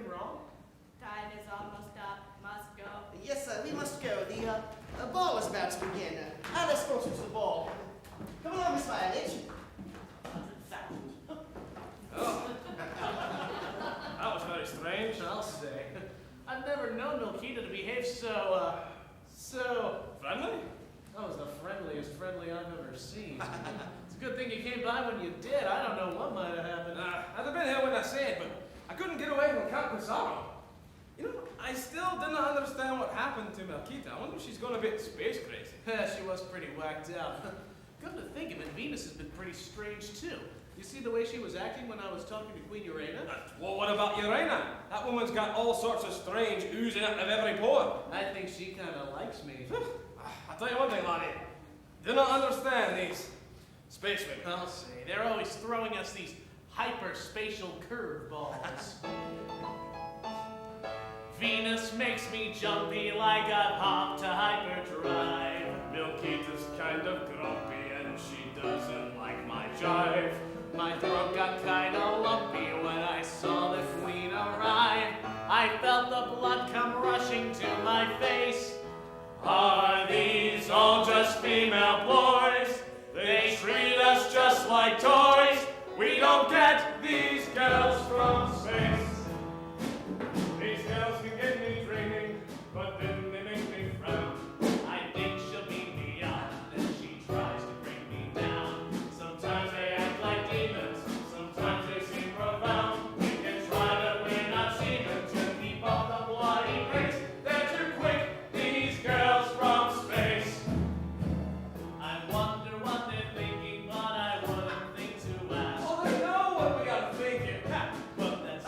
something wrong? Time is almost up. Must go. Yes, sir, we must go. The ball is about to begin. I'll escort you to the ball. Come along, Miss Violet. 100,000. Oh. That was very strange. I'll say. I've never known Milquita to behave so Friendly? That was the friendliest friendly I've ever seen. It's a good thing you came by when you did. I don't know what might have happened. I'd have been here when I said, but I couldn't get away from Count Pizarro. You know, I still didn't understand what happened to Milquita. I wonder if she's gone a bit space crazy. Yeah, she was pretty whacked out. Come to think of it, Venus has been pretty strange too. You see the way she was acting when I was talking to Queen Urena? Well, what about Urena? That woman's got all sorts of strange oozing out of every pore. I think she kind of likes me. I'll tell you one thing, laddie. Do not understand these space women. I'll say. They're always throwing us these hyperspatial curveballs. Venus makes me jumpy like I've hopped to hyperdrive. Milquita's kind of grumpy and she doesn't like my jive. My throat got kinda lumpy when I saw the queen arrive. I felt the blood come rushing to my face. Are these all just female boys? They treat us just like toys. We don't get these girls from space. These girls can get me dreaming, but then they make me frown. I think she'll beat me up, then she tries to bring me down. Sometimes they act like demons, sometimes they seem profound. We can try, but we're not seeming to keep up the bloody pace. They're too quick, these girls from space. I wonder what they're thinking, but I wouldn't think to ask. Oh, they know what we are thinking. But that's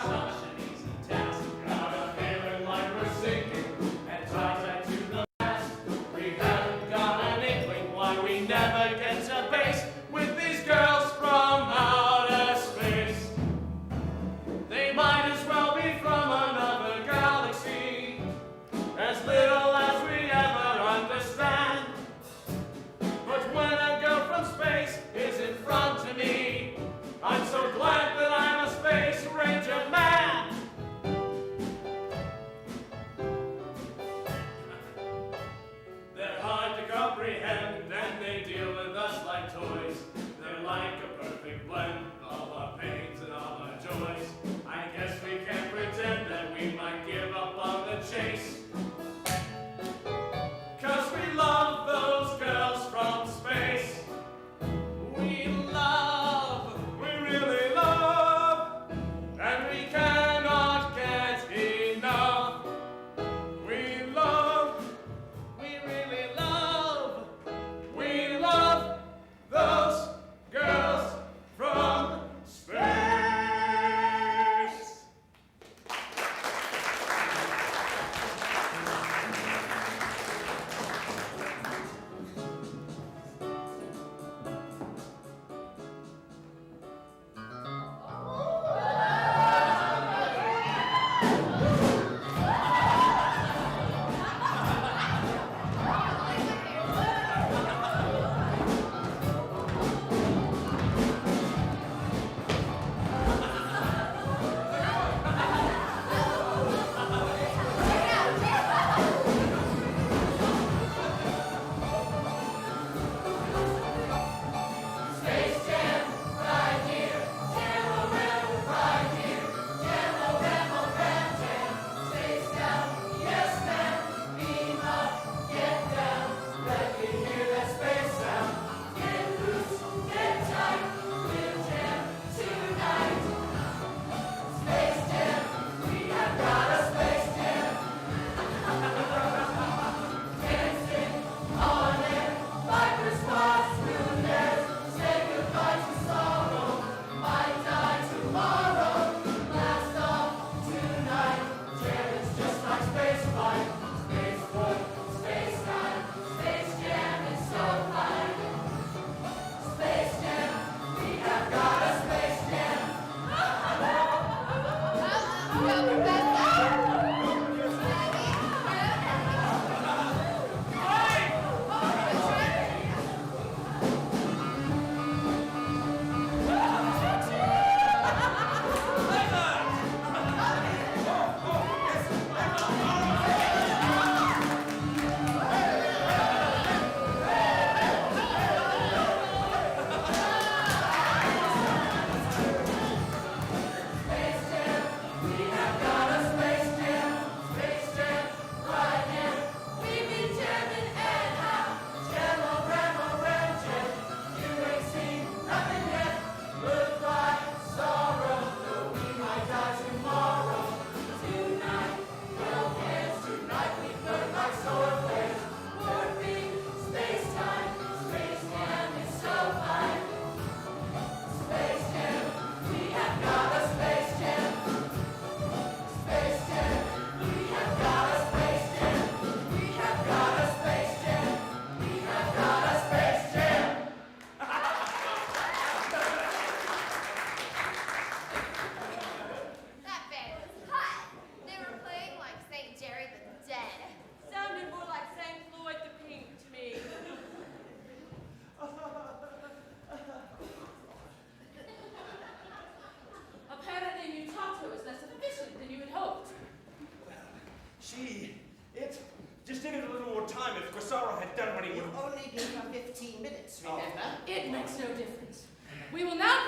makes no difference. We will now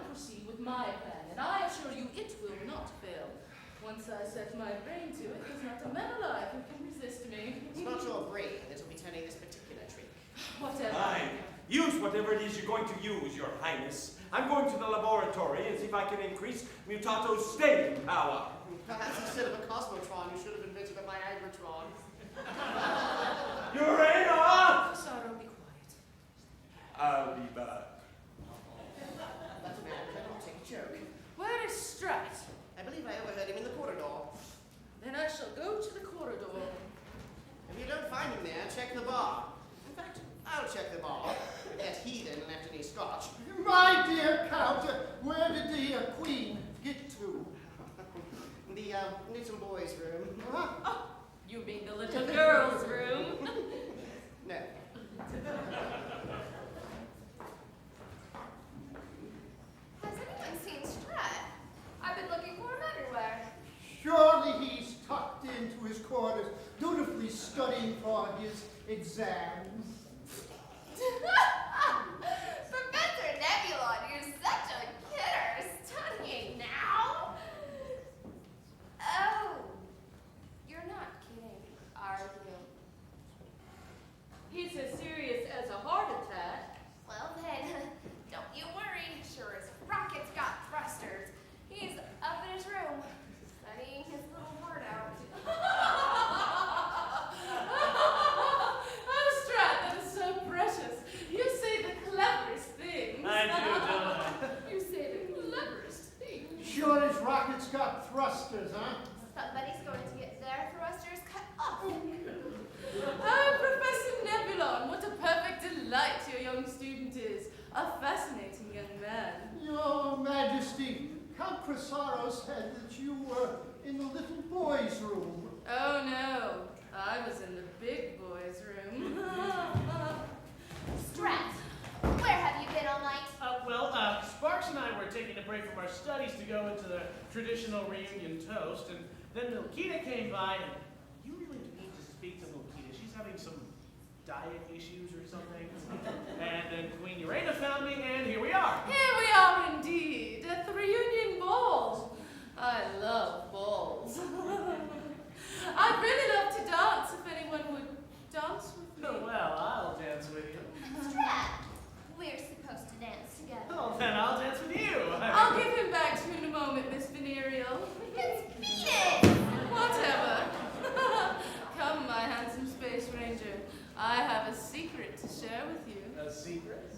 proceed with my plan, and I assure you it will not fail. Once I set my brain to it, there's not a man alive who can resist me. It's not your brain that will be turning this particular trick. Whatever. Fine. Use whatever it is you're going to use, Your Highness. I'm going to the laboratory and see if I can increase Mutato's staying power. Perhaps instead of a cosmotron, you should have invented a Viagratron. Urana! Sorrow, be quiet. I'll be back. That man cannot take a joke. Where is Strat? I believe I overheard him in the corridor. Then I shall go to the corridor. If you don't find him there, check the bar. In fact, I'll check the bar. That heathen left any scotch. My dear Count, where did the Queen get to? The little boy's room. Huh? Oh, you mean the little girl's room? No. Has anyone seen Strat? I've been looking for him everywhere. Surely he's tucked into his quarters, dutifully studying for his exams. Professor Nebulon, you're such a kidder. Studying now? Oh, you're not kidding, are you? He's as serious as a heart attack. Well then, don't you worry. Sure as rockets got thrusters. He's up in his room, studying his little heart out. Oh, Strat, that is so precious. You say the cleverest things. I do, don't I? You say the cleverest thing. Sure as rockets got thrusters, huh? Somebody's going to get their thrusters cut off. Oh, Professor Nebulon, what a perfect delight your young student is. A fascinating young man. Your Majesty, Count Crisaro said that you were in the little boy's room. Oh no, I was in the big boy's room. Strat, where have you been all night? Sparks and I were taking a break from our studies to go into the traditional reunion toast, and then Milkita came by, and you really need to speak to Milkita. She's having some diet issues or something. And then Queen Urana found me, and here we are. Here we are indeed, at the reunion ball. I love balls. I'd really love to dance if anyone would dance with me. Oh, well, I'll dance with you. Strat, we're supposed to dance together. Oh, then I'll dance with you. I'll give him back to you in a moment, Miss Venereal. Let's beat it! Whatever. Come, my handsome space ranger. I have a secret to share with you. A secret?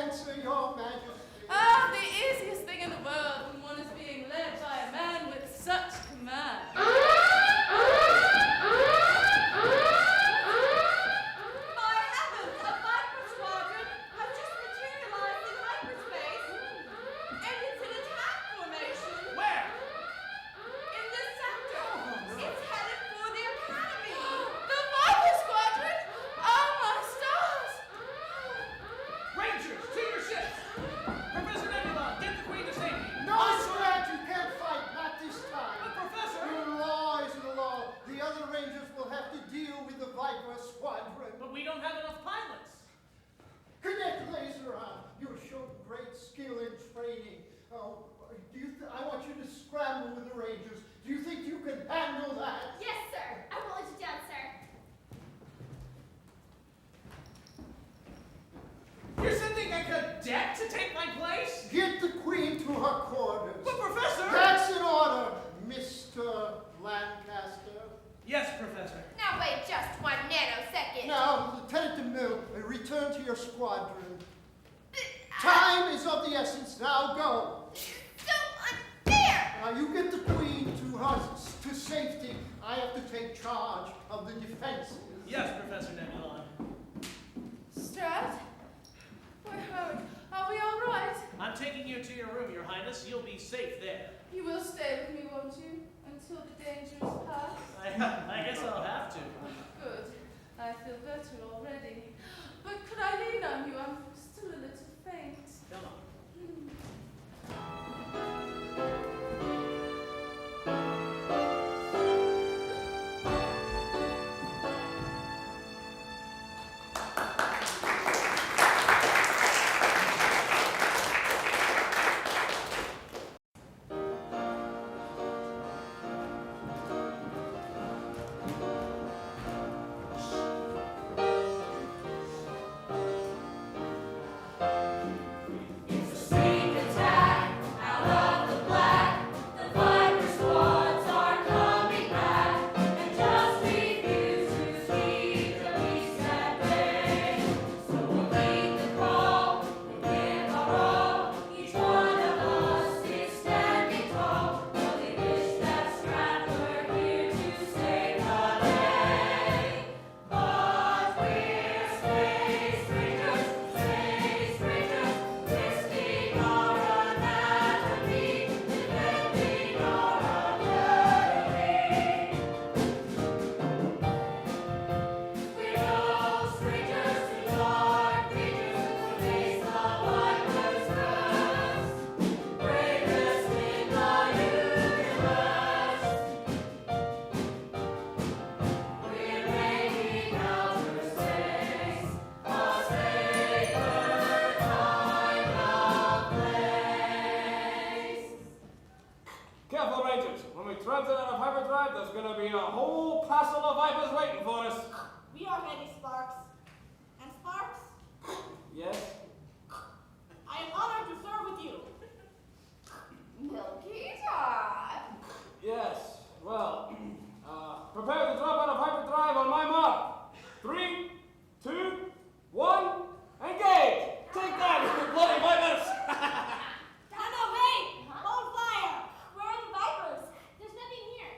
answer, Your Majesty. Ah, the easiest thing in the world when one is being led by a man with such command. My heavens, a Viper squadron has just materialized in hyperspace, and it's in attack formation. Where? In this sector. It's headed for the Academy. The Viper Squadron? Oh, my stars! Rangers, to your ships! Professor Nebula, get the Queen to safety! No, Scratch, you can't fight, not this time. But Professor! The law is the law. The other Rangers will have to deal with the Viper Squadron. But we don't have enough pilots. Connect laser on. You've shown great skill in training. Oh, I want you to scramble with the Rangers. Do you think you can handle that? Yes, sir. I will let you down, sir. You're sending a cadet to take my place? Get the Queen to her quarters. But Professor! That's an order, Mr. Lancaster. Yes, Professor. Now wait just 1 nanosecond. Now, Lieutenant DeMille, return to your squadron. Time is of the essence. Now go. So unfair! Now you get the Queen to safety. I have to take charge of the defenses. Yes, Professor Nebulon. Strat? Where are we all right? I'm taking you to your room, Your Highness. You'll be safe there. You will stay with me, won't you? Until the danger is past? I guess I'll have to. Good. I feel better already. But could I lean on you? I'm still a little faint. Come on. It's a sneak attack out of the black. The Viper squads are coming back, and just refuse to keep the beast at bay. So we'll lead the crawl and give our all. Each one of us is standing tall. But we wish that Strat were here to save the day. But we're space rangers, risking our anatomy, defending our ability. We're no strangers to dark creatures who face the Viper's grasp, bravest in the universe. We're making outer space a safer kind of place. Careful, Rangers. When we transit out of hyperdrive, there's gonna be a whole passel of Vipers waiting for us. We are ready, Sparks. And Sparks, Yes? I am honored to serve with you. Milkita! Yes. Well, prepare to drop out of hyperdrive on my mark. 3, 2, 1, engage! Take that, bloody Vipers! No, wait! Hold fire! Where are the Vipers? There's nothing here.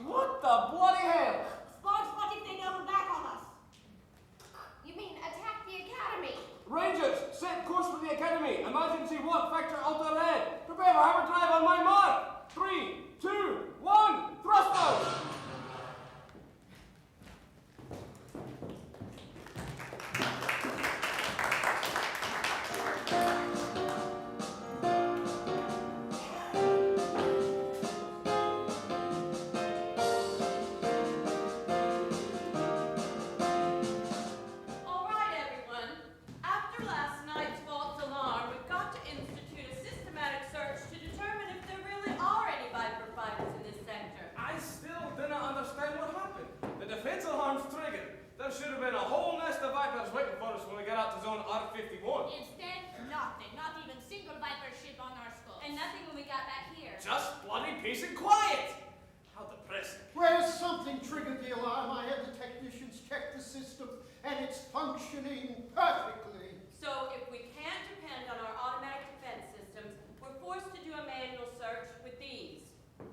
What the bloody hell? Sparks, what if they double back on us? You mean attack the Academy? Rangers, set course for the Academy. Emergency warp factor ultra red. Prepare for hyperdrive on my mark. 3, 2, 1, thrusters! All right, everyone. After last night's false alarm, we've got to institute a systematic search to determine if there really are any Viper fighters in this sector. I still didn't understand what happened. The defense alarm's triggered. There should have been a whole nest of Vipers waiting for us when we got out to zone R51. Instead, nothing. Not even single Viper ship on our skulls. And nothing when we got back here. Just bloody peace and quiet. How depressing. Well, something triggered the alarm. I had the technicians check the system, and it's functioning perfectly. So if we can't depend on our automatic defense systems, we're forced to do a manual search with these.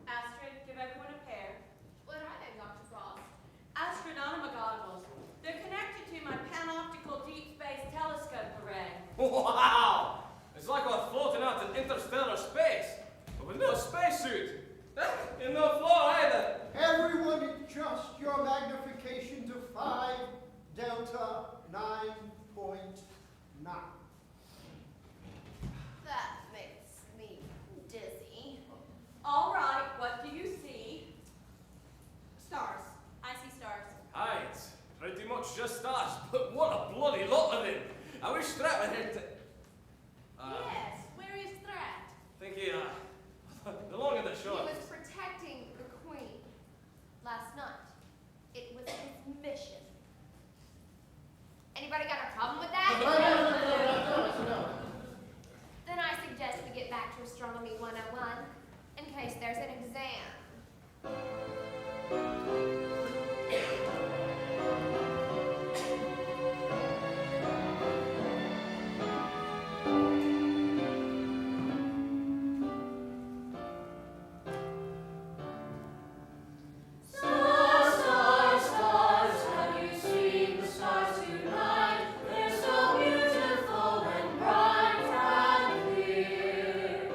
Astrid, give everyone a pair. What are they, Dr. Frost? Astronomia goggles. They're connected to my panoptical deep space telescope array. Wow! It's like we're floating out in interstellar space, but with no spacesuit. And no floor either. Everyone adjust your magnification to 5 delta 9.9. That makes me dizzy. All right, what do you see? Stars. I see stars. Aye, it's pretty much just stars, but what a bloody lot of them. I wish Strat were here to... Yes, where is Strat? think he, the long and the short. He was protecting the Queen last night. It was his mission. Anybody got a problem with that? No. Then I suggest we get back to Astronomy 101 in case there's an exam. Stars, stars, stars, have you seen the stars tonight? They're so beautiful and bright and clear.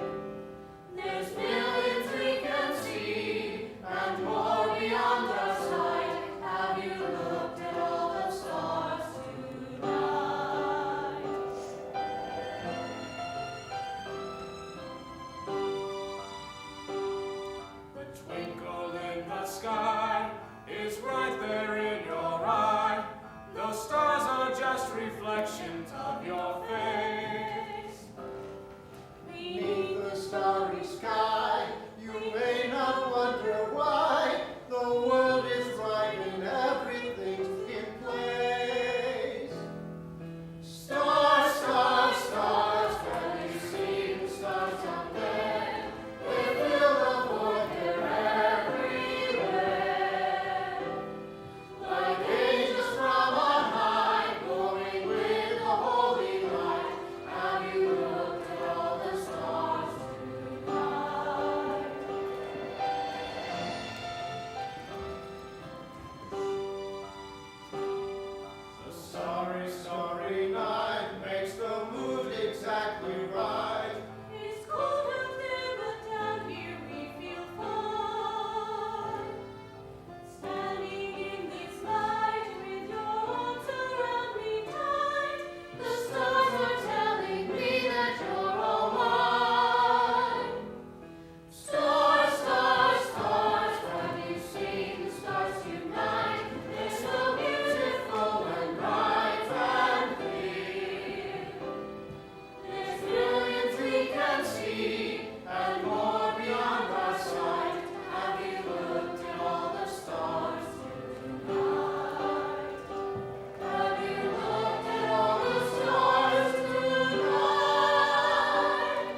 There's millions we can see, and more beyond our sight. Have you looked at all the stars tonight? The twinkle in the sky is right there in your eye. Those stars are just reflections of your face. Beneath the starry sky, you may not wonder why the world is right and everything's in place. Stars, stars, stars, have you seen the stars out there? They fill the void, they're everywhere. Like angels from on high, glowing with the holy light. Have you looked at all the stars tonight? The starry, starry night makes the mood exactly right. It's cold out there, but down here we feel fine. Standing in this light with your arms around me tight, the stars are telling me that you're all mine. Stars, stars, stars, have you seen the stars tonight? They're so beautiful and bright and clear. There's millions we can see, and more beyond our sight. Have you looked at all the stars tonight? Have you looked at all the stars tonight?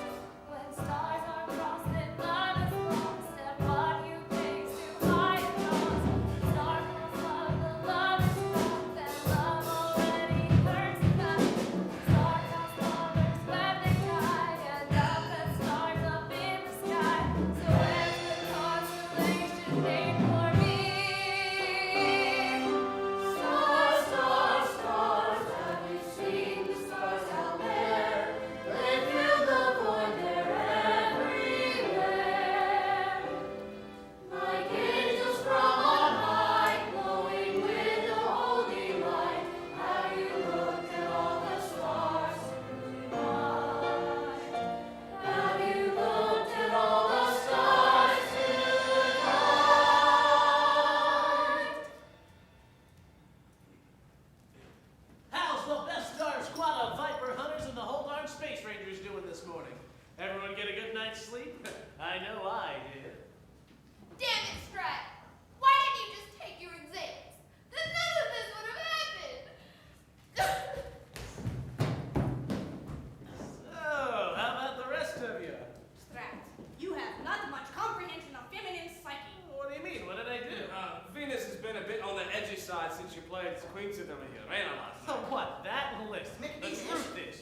When stars are crossed and love is lost, and what you think to hide across. Sparkles of the love is dropped, and love already hurts enough. Star-crossed lovers when they die, and up the stars up in the sky. So where's the consolation made for me? Stars, stars, stars, have you seen the stars out there? They fill the void, they're everywhere. Like angels from on high, glowing with the holy light. Have you looked at all the stars tonight? Have you looked at all the stars tonight? How's the best star squad of Viper Hunters and the whole darn Space Rangers doing this morning? Everyone get a good night's sleep? I know I did. Damn it, Strat! Why didn't you just take your exams? Then none of this would have happened! So, how about the rest of you? Strat, you have not much comprehension of feminine psyche. What do you mean? What did I do? Venus has been a bit on the edgy side since you played Queen to them here, Arena last night. What, that list? Make The these truth is,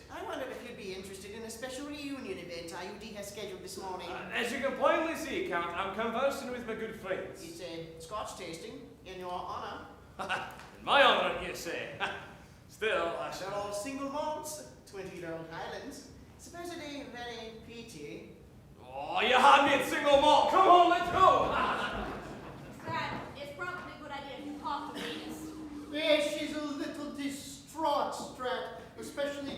UD has scheduled this morning. As you can plainly see, Count, I'm conversing with my good friends. It's a Scotch tasting in your honor. In my honor, you say. Still, I They're shall. all single malts, 20-year-old Highlands. Supposedly very peaty. Oh, you had me at single malt. Come on, let's go. Strat, it's probably a good idea to talk to Menace. Yes, she's a little distraught, Strat, especially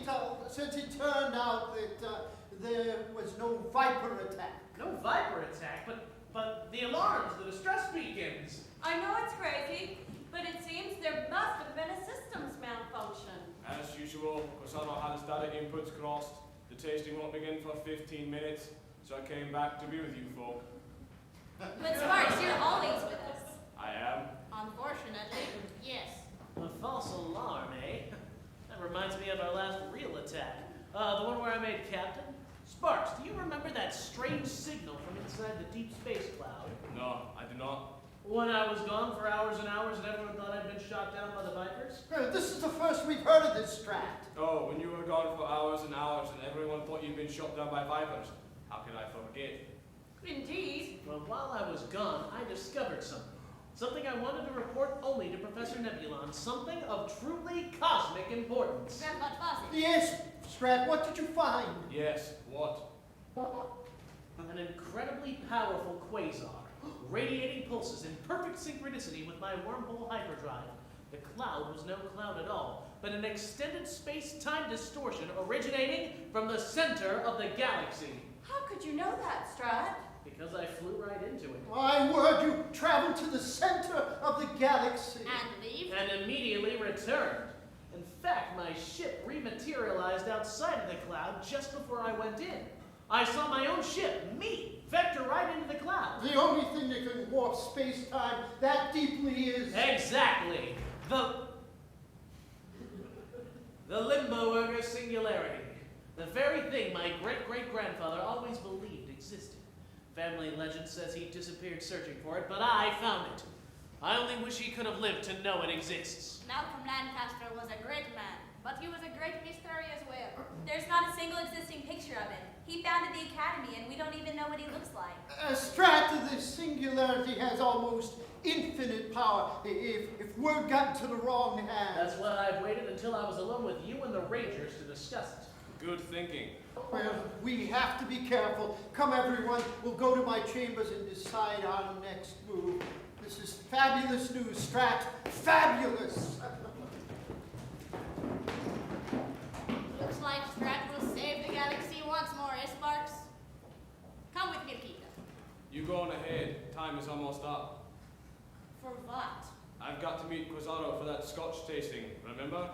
since it turned out that there was no Viper attack. No Viper attack, but the alarms, the distress beacons. I know it's crazy, but it seems there must have been a systems malfunction. As usual, Cosano had his data inputs crossed. The tasting won't begin for 15 minutes, so I came back to be with you folk. But Sparks, you're always with us. I am. Unfortunately, yes. A false alarm, eh? That reminds me of our last real attack. The one where I made captain. Sparks, do you remember that strange signal from inside the deep space cloud? No, I do not. When I was gone for hours and hours and everyone thought I'd been shot down by the Vipers? This is the first we've heard of this, Strat. Oh, when you were gone for hours and hours and everyone thought you'd been shot down by vipers. How could I forget? Indeed. Well, while I was gone, I discovered something. Something I wanted to report only to Professor Nebulon. Something of truly cosmic importance. Grab what was it? Yes, Strat, what did you find? Yes, what? An incredibly powerful quasar, radiating pulses in perfect synchronicity with my wormhole hyperdrive. The cloud was no cloud at all, but an extended space-time distortion originating from the center of the galaxy. How could you know that, Strat? Because I flew right into it. My word, you traveled to the center of the galaxy. And leave? And immediately returned. In fact, my ship rematerialized outside of the cloud just before I went in. I saw my own ship, me, vector right into the cloud. The only thing that can warp space-time that deeply is... Exactly. The limbo-erger singularity. The very thing my great-great-grandfather always believed existed. Family legend says he disappeared searching for it, but I found it. I only wish he could have lived to know it exists. Malcolm Lancaster was a great man, but he was a great mystery as well. There's not a single existing picture of him. He founded the Academy, and we don't even know what he looks like. Strat, this singularity has almost infinite power if word got into the wrong hands. That's why I've waited until I was alone with you and the Rangers to discuss it. Good thinking. Well, we have to be careful. Come, everyone, we'll go to my chambers and decide our next move. This is fabulous news, Strat. Fabulous! Looks like Strat will save the galaxy once more, eh, Sparks? Come with me, Peter. You go on ahead. Time is almost up. For what? I've got to meet Quasaro for that Scotch tasting, remember?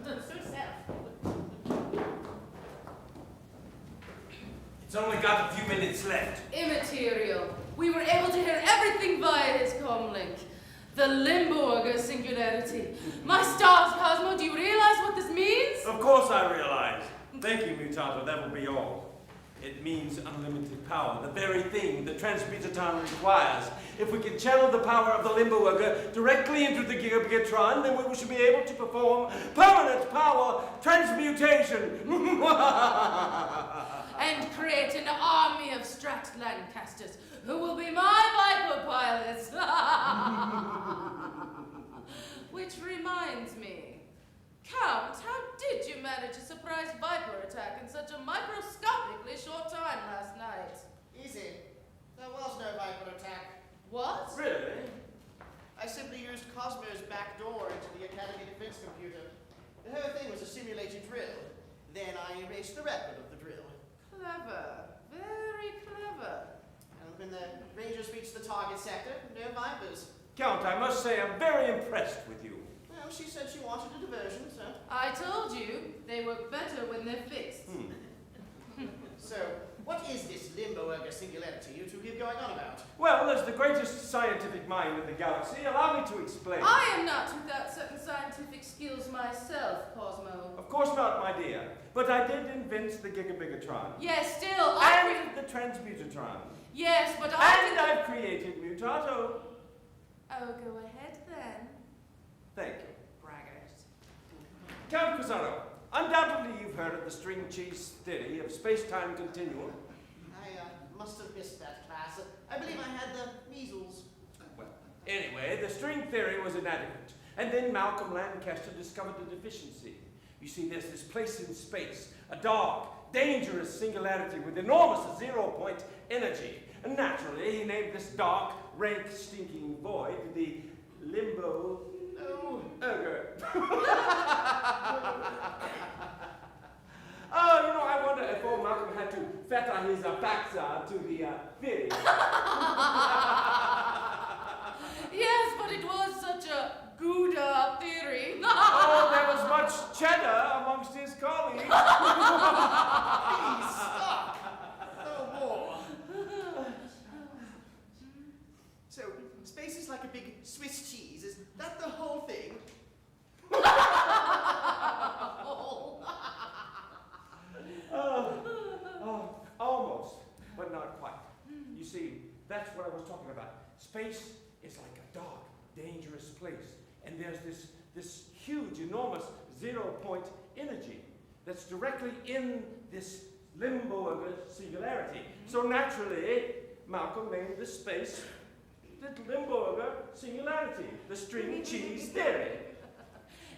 Suit self. It's only got a few minutes left. Immaterial. We were able to hear everything via his comlink. The Limburger singularity. My stars, Cosmo, do you realize what this means? Of course I realize. Thank you, Mutato, that will be all. It means unlimited power, the very thing the Transmutatron requires. If we can channel the power of the Limburger directly into the Gigabigatron, then we should be able to perform permanent power transmutation. And create an army of Strat Lancasters who will be my Viper pilots. Which reminds me, Count, how did you manage a surprise Viper attack in such a microscopically short time last night? Easy. There was no Viper attack. What? Really? I simply used Cosmo's back door into the Academy defense computer. The whole thing was a simulated drill. Then I erased the record of the drill. Clever. Very clever. And when the Rangers reached the target sector, no Vipers. Count, I must say I'm very impressed with you. Well, she said she wanted a diversion, so... I told you, they work better when they're fixed. So, what is this Limburger singularity you two keep going on about? Well, as the greatest scientific mind in the galaxy, allow me to explain. I am not without certain scientific skills myself, Cosmo. Of course not, my dear. But I did invent the Gigabigatron. Yes, still, And the Transmutatron. Yes, but And I've created Mutato. Oh, go ahead then. Thank you. Braggart. Count Cusano, Undoubtedly, you've heard of the string cheese theory of space-time continuum. I must have missed that class. I believe I had the measles. Well, anyway, the string theory was inadequate. And then Malcolm Lancaster discovered a deficiency. You see, there's this place in space, a dark, dangerous singularity with enormous zero-point energy. And naturally, he named this dark, rank, stinking void the limbo ogre. Oh, you know, I wonder if old Malcolm had to fetter his faxa to the theory. Yes, but it was such a good theory. Oh, there was much cheddar amongst his colleagues. Please stop. No more. So, space is like a big Swiss cheese. Is that the whole thing? Almost, but not quite. You see, that's what I was talking about. Space is like a dark, dangerous place, and there's this huge, enormous zero-point energy that's directly in this limbo of a singularity. So naturally, Malcolm named this space the limbo of a singularity, the string cheese theory.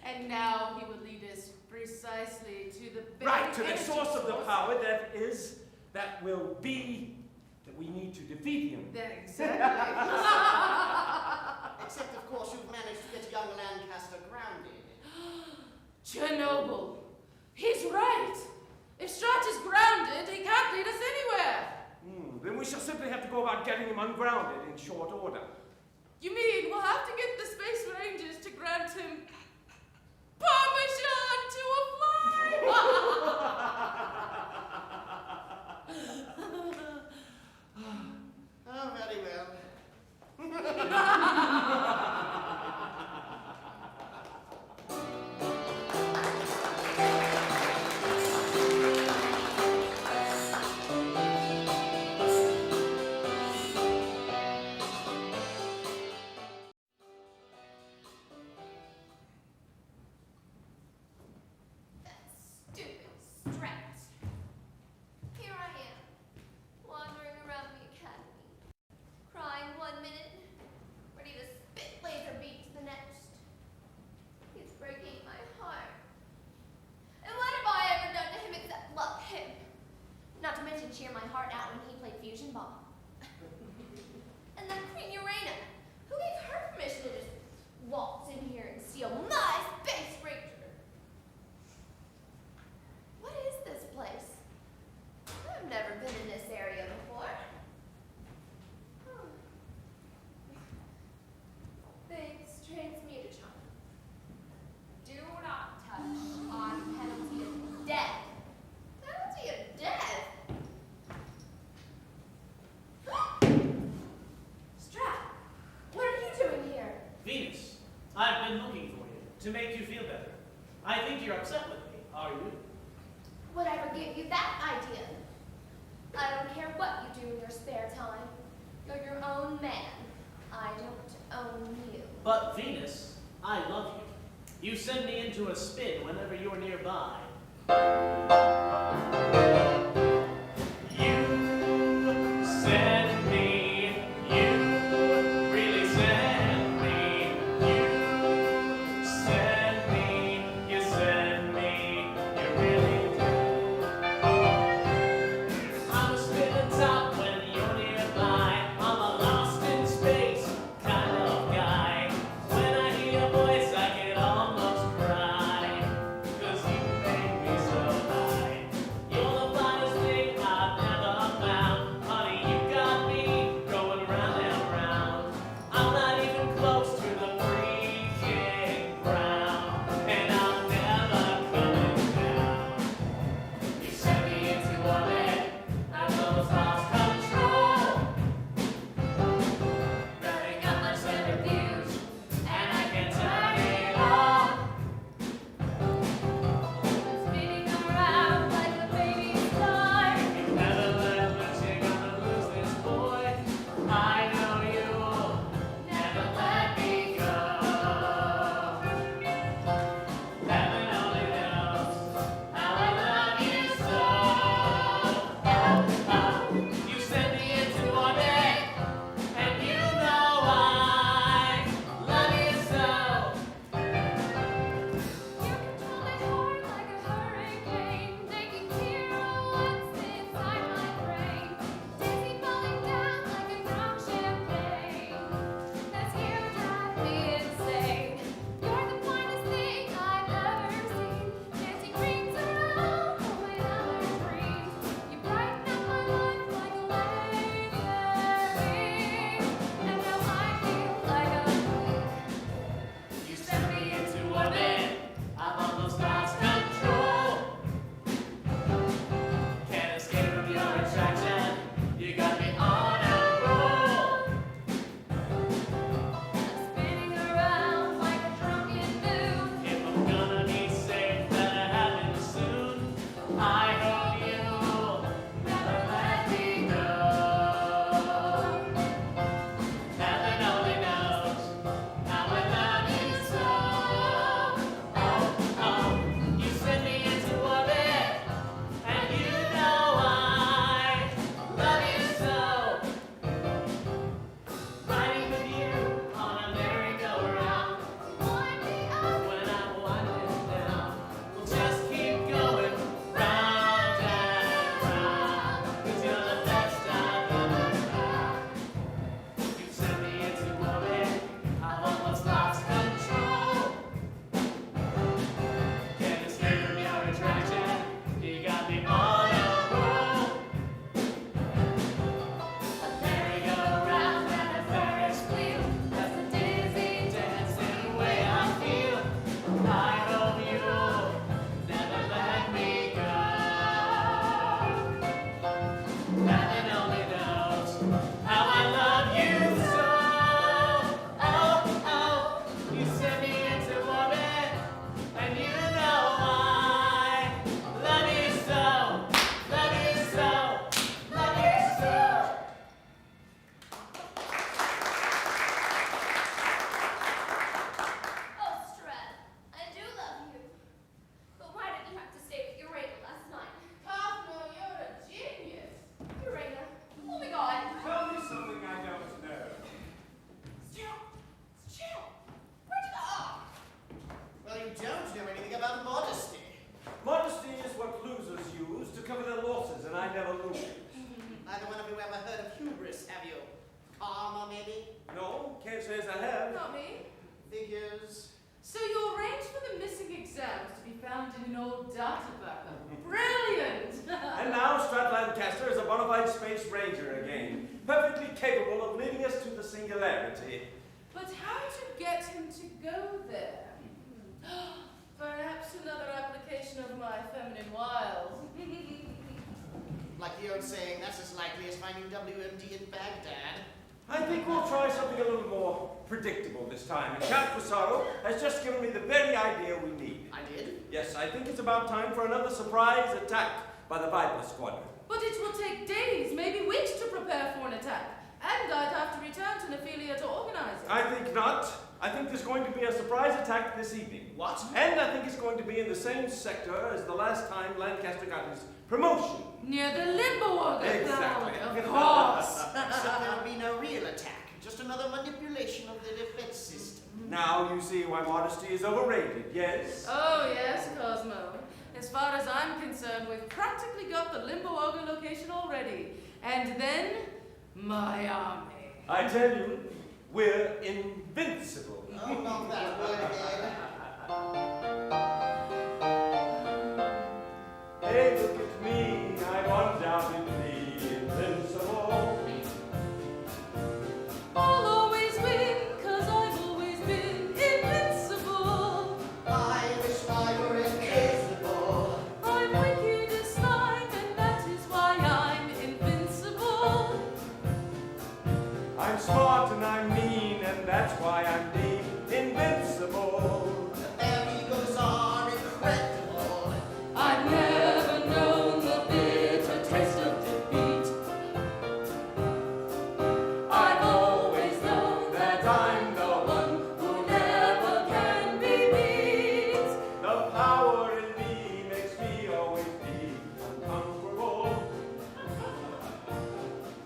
And now he would lead us precisely to the Right, to the energy source of the source. power that will be, that we need to defeat him. Then exactly. Except, of course, you've managed to get young Lancaster grounded. Chernobyl. He's right. If Stratch is grounded, he can't lead us anywhere. Then we shall simply have to go about getting him ungrounded in short order. You mean we'll have to get the Space Rangers to grant him Parmesan to a fly? Oh, very well. That stupid Strat. Here I am, wandering around the academy, crying one minute, ready to spit laser beams the next. He's breaking my heart. And what have I ever done to him except love him? Not to mention cheer my heart out when he played Fusion Ball. And then Queen Urana, who gave her permission to just waltz in here and steal my Space Ranger? What is this place? I've never been in this area before. Thanks, Transmutaton. Do not touch on penalty of death. Penalty of death? Strat, what are you doing here? Venus, I've been looking for you to make you feel better. I think you're upset with me, are you? Whatever gave you that idea? I don't care what you do in your spare time. You're your own man. I don't own you. But Venus, I love you. You send me into a spin whenever you're nearby. You send me, you really send me, you send me, you send me, you really do. I'm a spinning top when you're nearby. I'm a lost in space kind of guy. When I hear your voice, I can almost cry. 'Cause you make me so high. You're you ever heard of hubris, have you? Karma, maybe? No, can't say as I have. Not me. Figures? So you arranged for the missing exams to be found in an old data backup. Brilliant! And now Strat Lancaster is a bona fide space ranger again, perfectly capable of leading us to the singularity. But how to get him to go there? Perhaps another application of my feminine wiles. Like the old saying, that's as likely as finding WMD in Baghdad. I think we'll try something a little more predictable this time. And Count Passaro has just given me the very idea we need. I did? Yes, I think it's about time for another surprise attack by the Viper Squadron. But it will take days, maybe weeks to prepare for an attack. And I'd have to return to Nephilia to organize it. I think not. I think there's going to be a surprise attack this evening. What? And I think it's going to be in the same sector as the last time Lancaster got his promotion. Near the Limbo Exactly. Of course. Except there will be no real attack, just another manipulation of the defense system. Now you see why modesty is overrated, yes? Oh, yes, Cosmo. As far as I'm concerned, we've practically got the Limbo Ogre location already. And then, my army. I tell you, we're invincible. Oh, not that word again. Hey, look at me, I'm undoubtedly invincible. I'll always win, 'cause I've always been invincible. I wish I were invisible. I'm wicked as slime, and that is why I'm invincible. I'm smart and I'm mean, and that's why I'm deemed invincible. Their egos are incredible. I've never known the bitter taste of defeat. I've always known that I'm the one who never can be beat. The power in me makes me always be uncomfortable.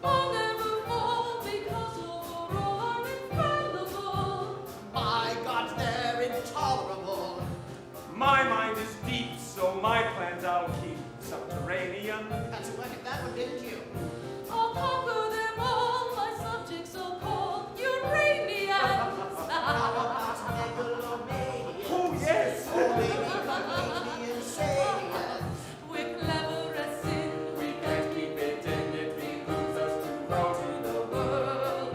I'll never fall because overall I'm infallible. My God, they're intolerable. My mind is deep, so my plans I'll keep subterranean. Had to work at that one, didn't you? I'll conquer them all, my subjects so called Uranians. Megalomaniacs. Oh, yes! Or maybe completely insane. We're clever as sin, we can't keep it in, it behooves us to grow to the world.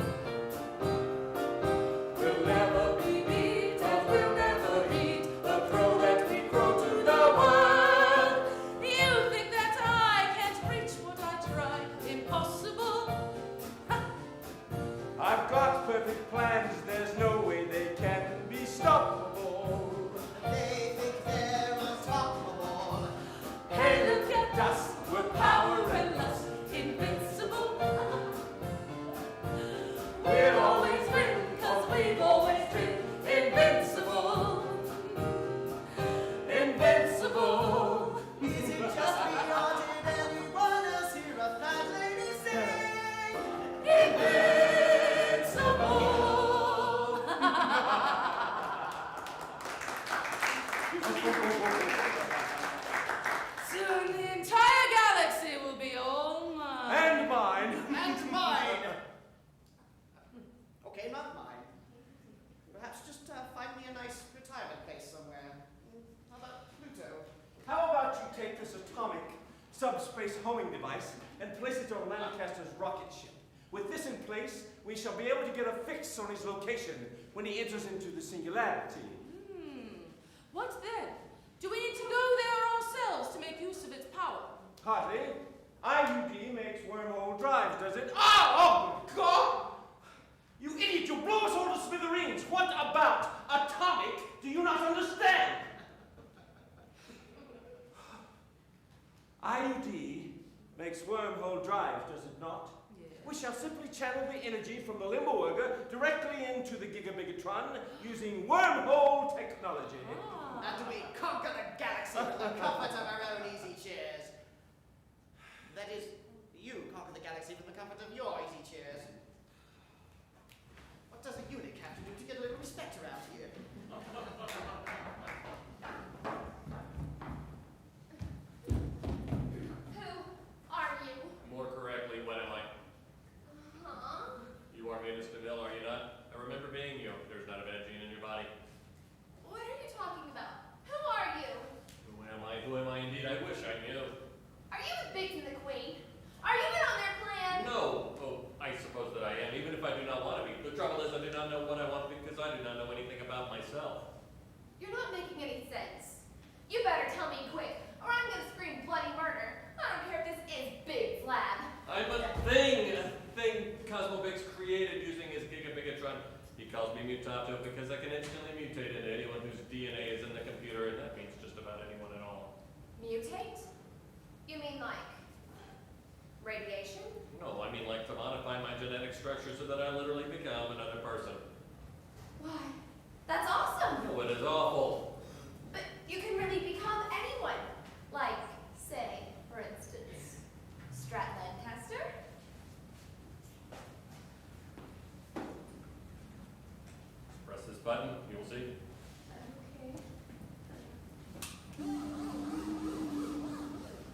We'll never be beat, and we'll never eat the crow that we grow to the world. You think that I can't reach what I try? Impossible. I've got perfect plans, there's no way they can be stoppable. They think they're unstoppable. Hey, look at us, we're power and lust, invincible. We'll always win, 'cause we've always been invincible. Invincible. Is it just me or did anyone else hear a fat lady sing? Invincible. Soon the entire galaxy will be all mine. And mine. And mine. Okay, not mine. Perhaps just find me a nice retirement place somewhere. How about Pluto? How about you take this atomic subspace homing device and place it on Lancaster's rocket ship? With this in place, we shall be able to get a fix on his location when he enters into the singularity. What then? Do we need to go there ourselves to make use of its power? Hardly. IUD makes wormhole drives, does it? Oh, God! You idiot, you blow us all to smithereens. What about atomic do you not understand? IUD makes wormhole drives, does it not? Yes. We shall simply channel the energy from the Limbo Ogre directly into the Gigabigatron using wormhole technology. And we conquer the galaxy from the comfort of our own easy chairs. That is, you conquer the galaxy from the comfort of your easy chairs. What does a eunuch have to do to get a little respect around here? Who are you? More correctly, what am I? if I do not want to be. The trouble is I do not know what I want to be because I do not know anything about myself. You're not making any sense. You better tell me quick, or I'm gonna scream bloody murder. I don't care if this is Big Flab. I'm a thing Cosmo Biggs created using his Gigabigatron. He calls me Mutato because I can instantly mutate into anyone whose DNA is in the computer, and that means just about anyone at all. Mutate? You mean like radiation? No, I mean like to modify my genetic structure so that I literally become another person. Why, that's awesome. No, it is awful. But you can really become anyone. Like, say, for instance, Strat Lancaster. Press this button, you'll see. Okay.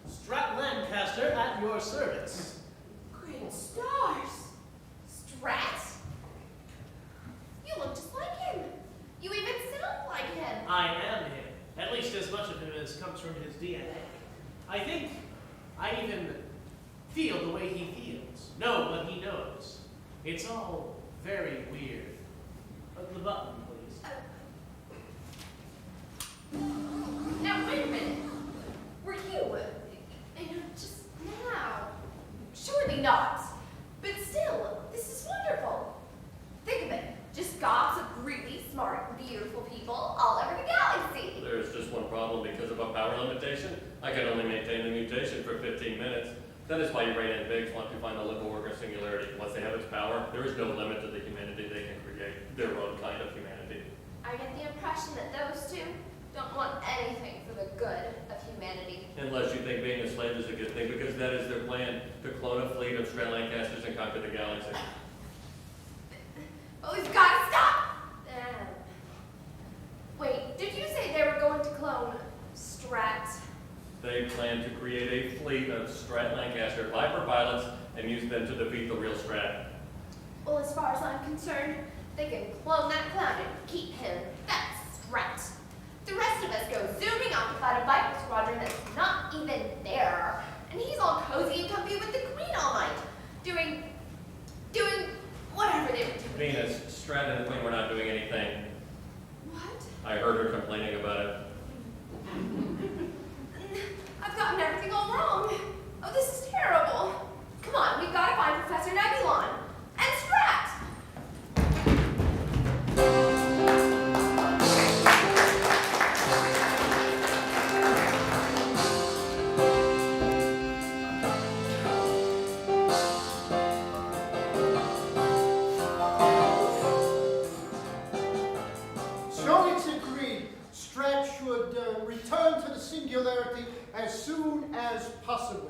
Strat Lancaster at your service. Great stars! Strat? You look just like him. You even sound like him. I am him. At least as much of him as comes from his DNA. I think I even feel the way he feels. Know what he knows. It's all very weird. The button, please. Now, wait a minute. Were you, just now? Surely not. But still, this is wonderful. Think of it. Just gobs of really smart, beautiful people all over the galaxy. There's just one problem because of a power limitation. I can only maintain the mutation for 15 minutes. That is why Urania and Biggs want to find the Liverworker singularity. Once they have its power, there is no limit to the humanity they can create. Their own kind of humanity. I get the impression that those two don't want anything for the good of humanity. Unless you think being a slave is a good thing, because that is their plan, to clone a fleet of Strat Lancasters and conquer the galaxy. But we've got to stop! Wait, did you say they were going to clone Strat? They plan to create a fleet of Strat Lancaster Viper pilots and use them to defeat the real Strat. Well, as far as I'm concerned, they can clone that clown and keep him. That's Strat. The rest of us go zooming off to fight a Viper squadron that's not even there. And he's all cozy and comfy with the Queen all night, doing whatever they were doing. Venus, Strat and the Queen were not doing anything. What? I heard her complaining about it. I've gotten everything all wrong. Oh, this is terrible. Come on, we've got to find Professor Nebulon. And Strat! So it's agreed. Strat should return to the singularity as soon as possible.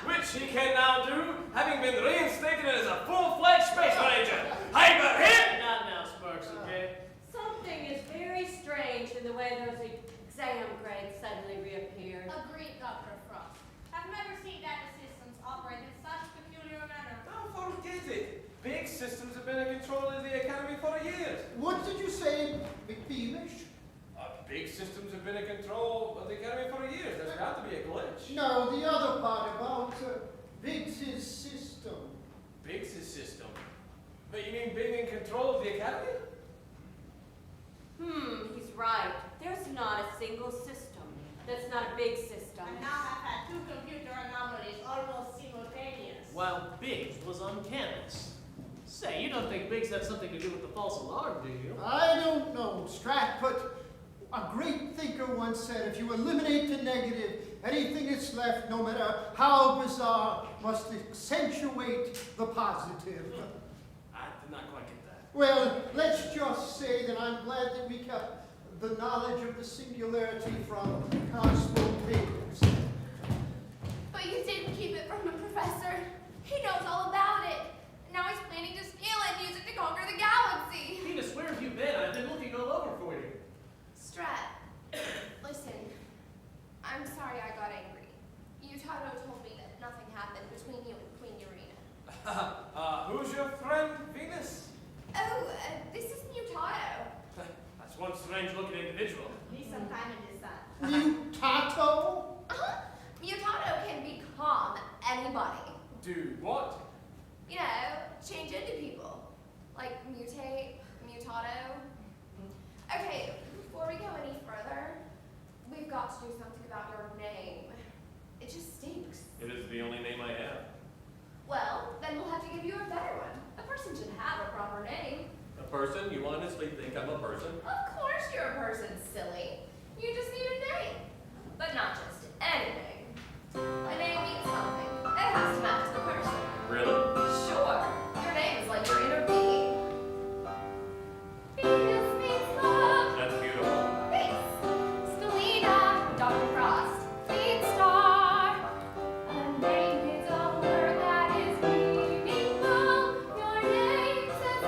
Which he can now do, having been reinstated as a full-fledged space ranger. Hyper hit! Not now, Sparks, okay? Something is very strange in the way those exam grades suddenly reappeared. Agreed, Dr. Frost. I've never seen data systems operate in such peculiar manner. Don't forget it. Big systems have been in control of the Academy for years. What did you say, McBeamish? Big systems have been in control of the Academy for years. There's got to be a glitch. No, the other part about Biggs's system. Biggs' system? But you mean being in control of the Academy? He's right. There's not a single system that's not a big system. And now I've had two computer anomalies almost simultaneous. While Biggs was on campus. Say, you don't think Biggs had something to do with the false alarm, do you? I don't know, Strat, but a great thinker once said, if you eliminate the negative, anything that's left, no matter how bizarre, must accentuate the positive. I did not quite get that. Well, let's just say that I'm glad that we kept the knowledge of the singularity from Cosmo Biggs. But you didn't keep it from the professor. He knows all about it. And now he's planning to steal it and use it to conquer the galaxy. Venus, where have you been? I've been looking all over for you. Strat, listen. I'm sorry I got angry. Mutato told me that nothing happened between you and Queen Urania. Who's your friend, Venus? Oh, this is Mutato. That's one strange-looking individual. He's some kind of his son. Mutato? Mutato can become anybody. Do what? You know, change into people. person? You honestly think I'm a person? Of course you're a person, silly. You just need a name. But not just any name. A name means something. It has to match the person. Really? Sure. Your name is like your inner being. Venus means love. That's beautiful. Thanks. Stelina, Dr. Frost, Clean Star. A name is a word that is meaningful. Your name says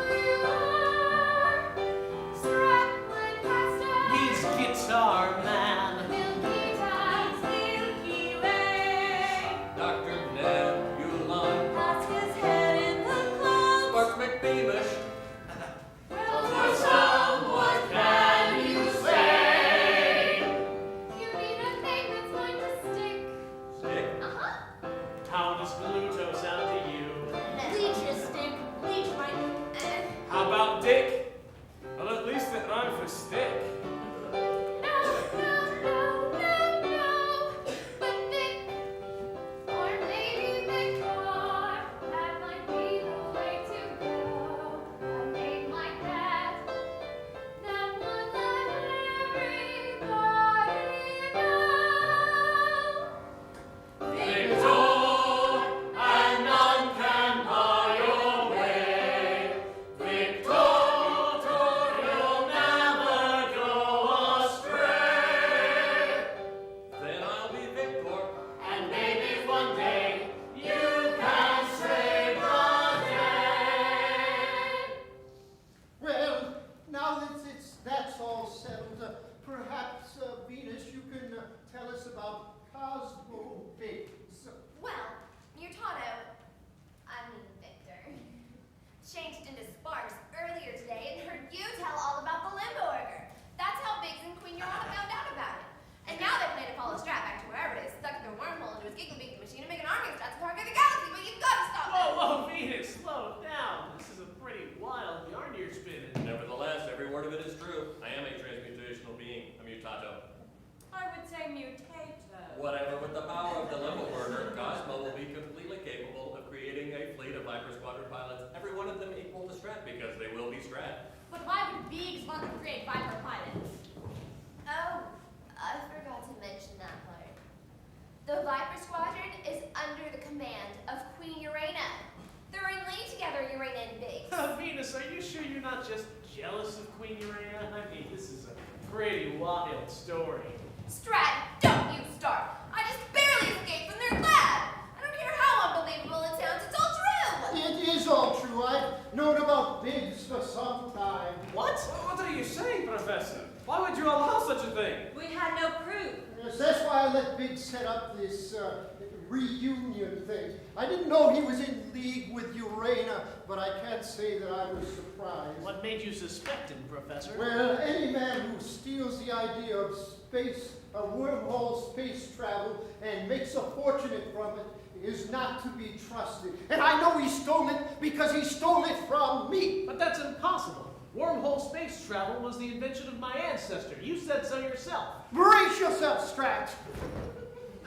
who you are. Straplin Pasta. Means guitar man. Milky Times, Milky Way. Dr. Nebulon. Lost his head in the clouds. Sparks McBeamish. Well, For some, what can you say? you need a name that's going to stick. Stick? Uh-huh. How does Gluto sound to you? Leech is stick. Leech might. How about Dick? Well, at least it rhymes for stick. No. But Vic, or maybe Victor, that might be the way to go. A name like that would let everybody know. Victor, and none can bar your way. Victor, you'll never go astray. Then I'll be Victor. And maybe one day you can save the day. Well, now that that's all settled, perhaps, Venus, you can tell us about Cosmo Biggs. Well, Mutano, I mean Victor, changed into Sparks earlier today and heard you tell all about the Limbo Orger. That's how Biggs and Queen Urana found out about it. And now they plan to follow Strat back to wherever it is, stuck through a wormhole into his giggly machine and make an army of Strats to conquer the galaxy, but you've got to stop Whoa, that. whoa, Venus, slow down. This is a pretty wild yarn you're spinning. Nevertheless, every word of it is true. I am a transmutational being, a mutato. I would say mutato. Whatever with the power of the Limbo Burger, Cosmo will be completely capable of creating a fleet of Viper Squadron pilots, every one of them equal to Strat, because they will be Strat. But why would Biggs want to create Viper pilots? Oh, I forgot to mention that part. The Viper Squadron is under the command of Queen Urana. They're in league together, Urana and Biggs. Venus, are you sure you're not just jealous of Queen Urana? I mean, this is a pretty wild story. Strat, don't you start. I just barely escaped from their lab. I don't care how unbelievable it sounds, it's all true. It is all true. I've known about Biggs for some time. What? What are you saying, Professor? Why would you allow such a thing? We had no proof. Yes, that's why I let Biggs set up this reunion thing. I didn't know he was in league with Urana, but I can't say that I was surprised. What made you suspect him, Professor? Well, any man who steals the idea of space, a wormhole space travel, and makes a fortune from it is not to be trusted. And I know he stole it because he stole it from me. But that's impossible. Wormhole space travel was the invention of my ancestor. You said so yourself. Brace yourself, Strat.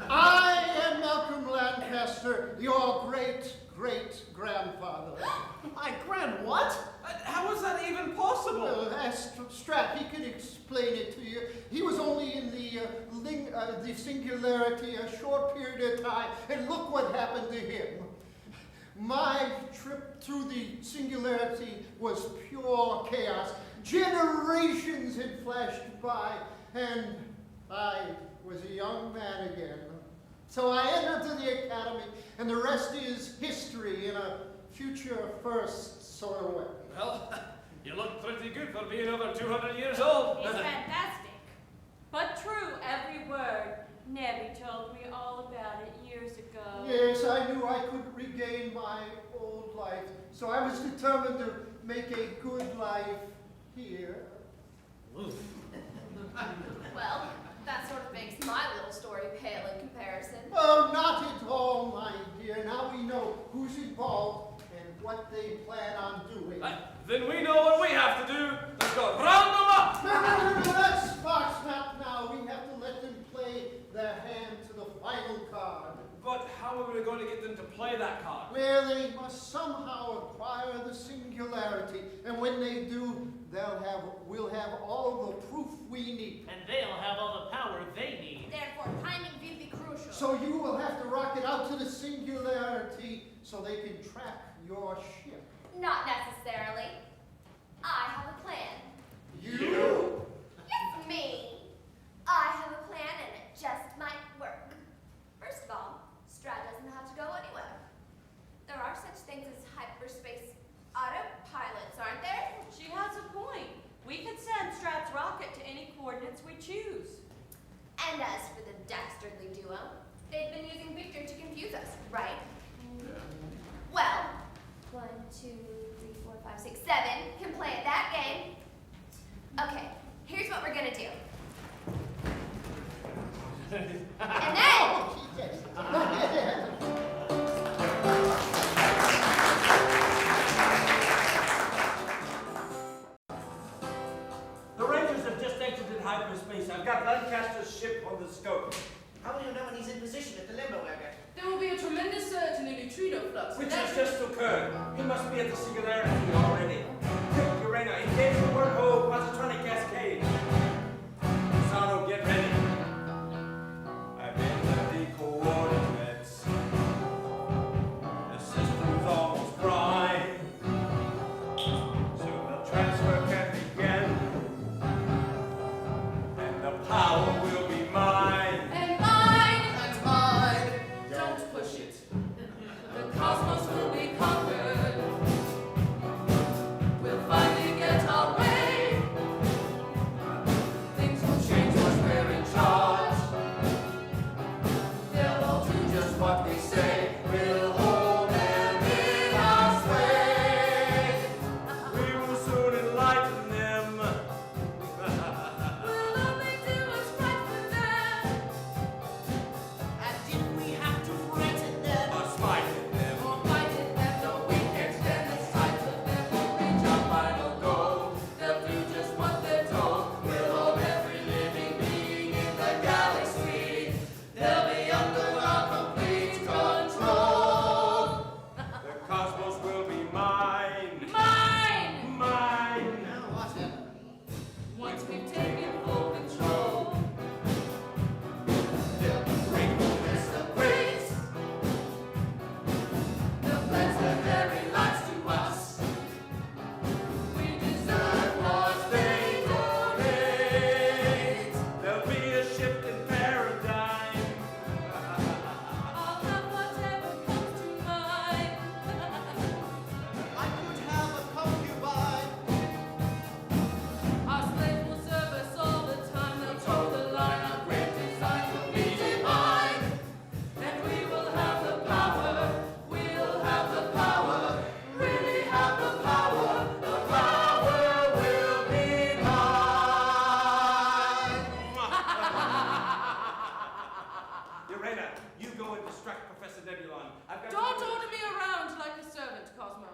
I am Malcolm Lancaster, your great-great-grandfather. My what? How is that even possible? Well, ask Strat, he can explain it to you. He was only in the singularity a short period of time, and look what happened to him. My trip through the singularity was pure chaos. Generations had flashed by, and I was a young man again. So I entered the academy, and the rest is history in a future first sort of way. Well, you look pretty good for being over 200 years old. He's fantastic. But true, every word. Nebby told me all about it years ago. Yes, I knew I couldn't regain my old life, so I was determined to make a good life here. Well, that sort of makes my little story pale in comparison. Oh, not at all, my dear. Now we know who's involved and what they plan on doing. Then we know what we have to do. Let's go round them up. No, that's Fox not now. We have to let them play their hand to the final card. But how how are we going to get them to play that card? Well, they must somehow acquire the singularity, and when they do, we'll have all the proof we need. And they'll have all the power they need. Therefore, timing will be crucial. So you will have to rocket out to the singularity so they can track your ship. Not necessarily. I have a plan. You? Yes, me. I have a plan and it just might work. First of all, Strat doesn't have to go anywhere. There are such things as hyperspace autopilots, aren't there? She has a point. We could send Strat's rocket to any coordinates we choose. And as for the dastardly duo, they've been using Victor to confuse us, right? Well, 1, 2, 3, 4, 5, 6, 7 can play at that game. Okay, here's what we're gonna do. And then, The Rangers have just exited hyperspace. I've got Lancaster's ship on the scope. How will you know when he's in position at the limbo area? There will be a tremendous surge in the neutrino flux. Which has just occurred. He must be at the singularity already. Quick, Urena, engage the wormhole positronic cascade. Sano, get ready. I've entered the coordinates. The system's almost prime. So the transfer can begin. And the power will be mine. And mine! That's mine! Don't push it. The cosmos will be conquered. We'll finally get our way. Things will change once we're in charge. They'll all do just what we say. We'll hold them in our sway. We will soon enlighten them. We'll only do what's right for them. And if we have to threaten them, Or spite them. Or fight it them, though we can't stand the sight of them. We'll reach our final goal. They'll do just what they're told. We'll hold every living being in the galaxy. They'll be under our complete control. The cosmos will be mine. Mine! Mine. now whatever. Once we've taken full control, They'll be gratefulness of grace. They'll pledge their very lives to us. We deserve what they donate. There'll be a shift in paradigm. I'll have whatever comes to mind. I could have a concubine. Our slaves will serve us all the time. They'll toe the line. Our great design will be divine. And we will have the power. We'll have the power. Really have the power. The power will be mine. Urena, you go and distract Professor Nebulon. I've got Don't order me around like a servant, Cosmo.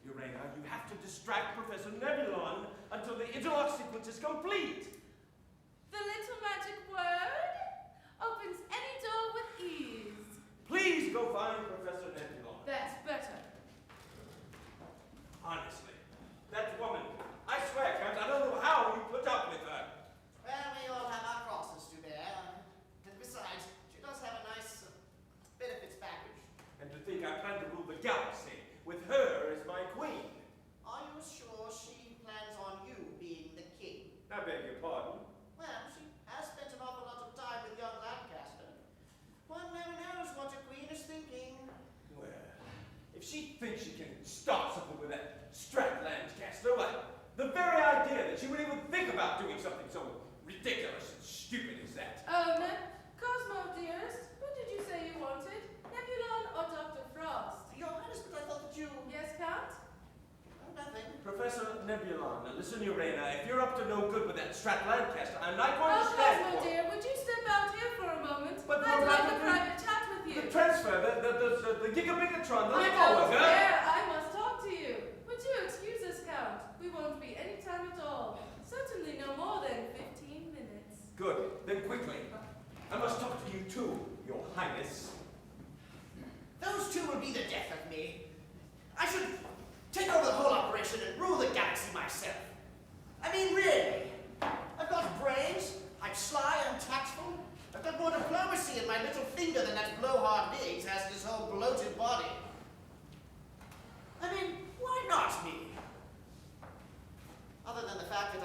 Urena, you have to distract Professor Nebulon until the interlock sequence is complete. The little magic word opens any door with ease. Please go find Professor Nebulon. That's better. Honestly, that woman, I swear, Count, I don't know how you put up with her. Well, we all have our crosses to bear. And besides, she does have a nice benefits package. And to think I plan to rule the galaxy with her as my queen. Are you sure she plans on you being the king? I beg your pardon. Well, she has spent an awful lot of time with young Lancaster. One never knows what a queen is thinking. Well, if she thinks she can start something with that Strat Lancaster, why, the very idea that she would even think about doing something so ridiculous and stupid as that. Cosmo, dearest, who did you say you wanted? Nebulon or Dr. Frost? Your Highness, but I thought that you... Yes, Count? Oh, nothing. Professor Nebulon, listen, Urena, if you're up to no good with that Strat Lancaster, I'm not going Oh, to stand Cosmo, for it. dear, would you step out here for a moment? But I'd we're like not a doing- private chat with you. The transfer, the gigabigatron, the I little don't one, care. I must talk to you. Would you excuse us, Count? We won't be any time at all. Certainly no more than 15 minutes. Good, then quickly. I must talk to you too, Your Highness.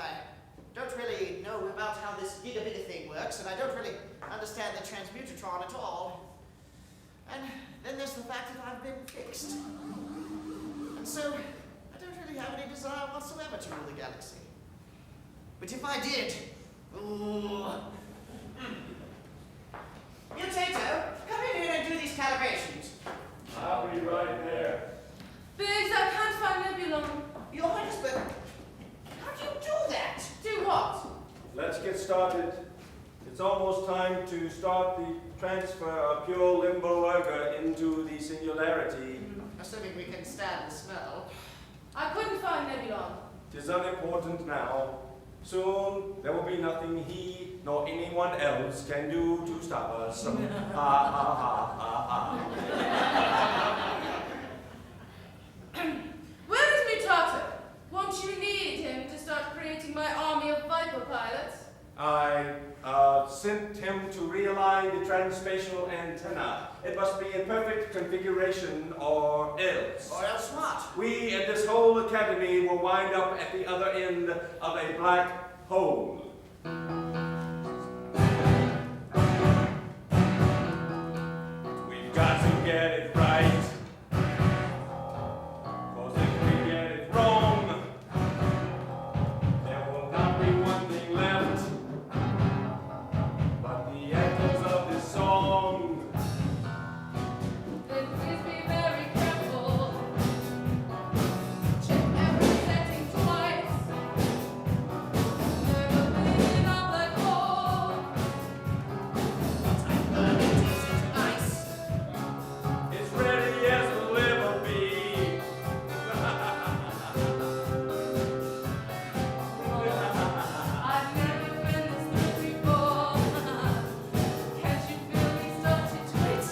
I don't really know about how this gigabit thing works, and I don't really understand the transmutatron at all. And then there's the fact that I've been fixed. And so, I don't really have any desire whatsoever to rule the galaxy. But if I did, ooh. Mutato, come in here and do these calibrations. I'll be right there. Biggs, I can't find Nebulon. Your Highness, but how do you do that? Do what? Let's get started. It's almost time to start the transfer of pure limbo erga into the singularity. Assuming we can stand the smell. I couldn't find Nebulon. It is unimportant now. Soon there will be nothing he nor anyone else can do to stop us. Ha ha ha ha ha. Where is Mutato? Won't you need him to start creating my army of Viper pilots? I sent him to realign the transspatial antenna. It must be in perfect configuration or else. Or else what? We and this whole academy will wind up at the other end of a black hole. We've got to get it right. 'Cause if we get it wrong, there will not be one thing left but the echoes of this song. Then please be very careful. Check every setting twice. Never been in a black hole. Ice. It's ready as will ever be. I've never been this good before. Can't you feel me start to twitch?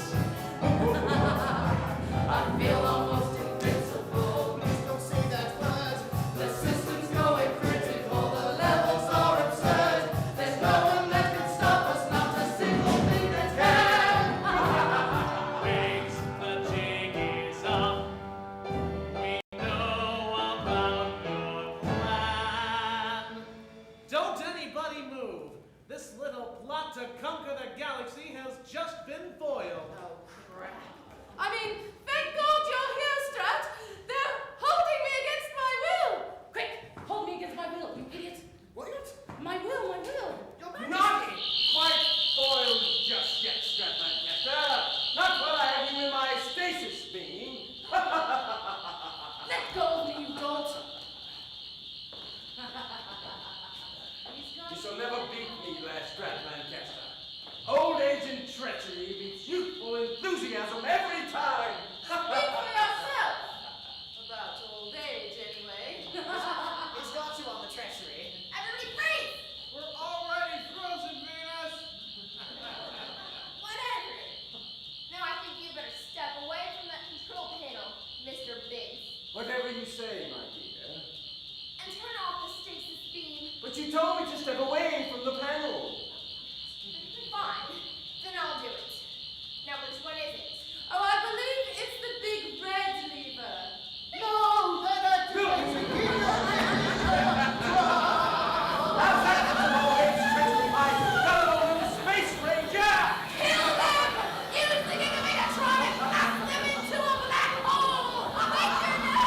I feel almost invincible. Please don't say that word. The system's going critical. The levels are absurd. There's no one that can stop us. Not a single thing that can. Wings, the jig is up. We know about your plan. Don't anybody move. This little plot to conquer the galaxy has just been foiled. Oh, crap. I mean, thank God you're here, Strat. They're holding me against my will. Quick, hold me against my will, you idiot. What? My will, my will. Your Not Majesty. quite foiled just yet, Stratlancaster. Not while I have you in my stasis beam. Let go of me, you dolt. You shall never beat me, last Stratlancaster. Old age and treachery beats youthful enthusiasm every time. Speak for yourself. About old age, anyway. He's got you on the treachery. Everybody freeze! We're already frozen, Venus. Whatever. Now I think you better step away from that control panel, Mr. Biggs, Whatever you say, my dear. and turn off the stasis beam. But you told me to step away from the panel. Fine. Then I'll do it. Now which one is it? Oh, I believe it's the big red lever. No, that activates Space Ranger! Kill them! Use the Gigamegatron and blast them into a black hole! Victor, no!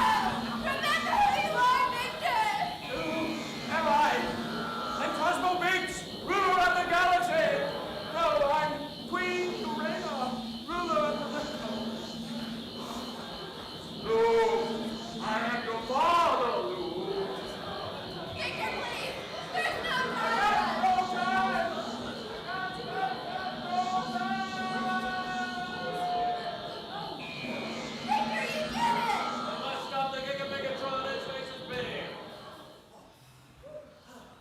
Remember who you are, Victor! Who am I? I'm Cosmo Biggs, ruler of the galaxy! No, I'm Queen Lorena, ruler of the... Luke, I am your father, Luke. Victor, please! There's no I time! have no time! Victor, you did it! Let's stop the Gigamegatron and Space's beam.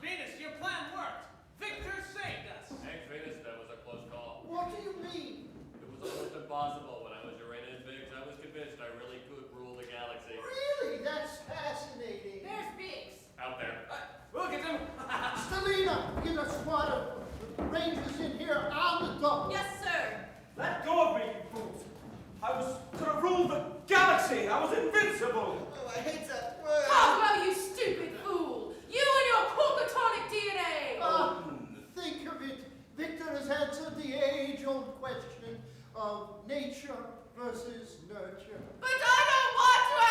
Venus, your plan worked! Victor saved us! Thanks, Venus. That was a close call. What do you mean? It was almost impossible. When I was Urena and Biggs, I was convinced I really could rule the galaxy. Really? That's fascinating. There's Biggs. Out there. We'll get them! Stelina, get a squad of rangers in here on the double. Yes, sir. Let go of me, you fools! I was gonna rule the galaxy! I was invincible! Oh, I hate that word. Cosmo, you stupid fool! You and your corporate question of nature versus nurture. But I don't want to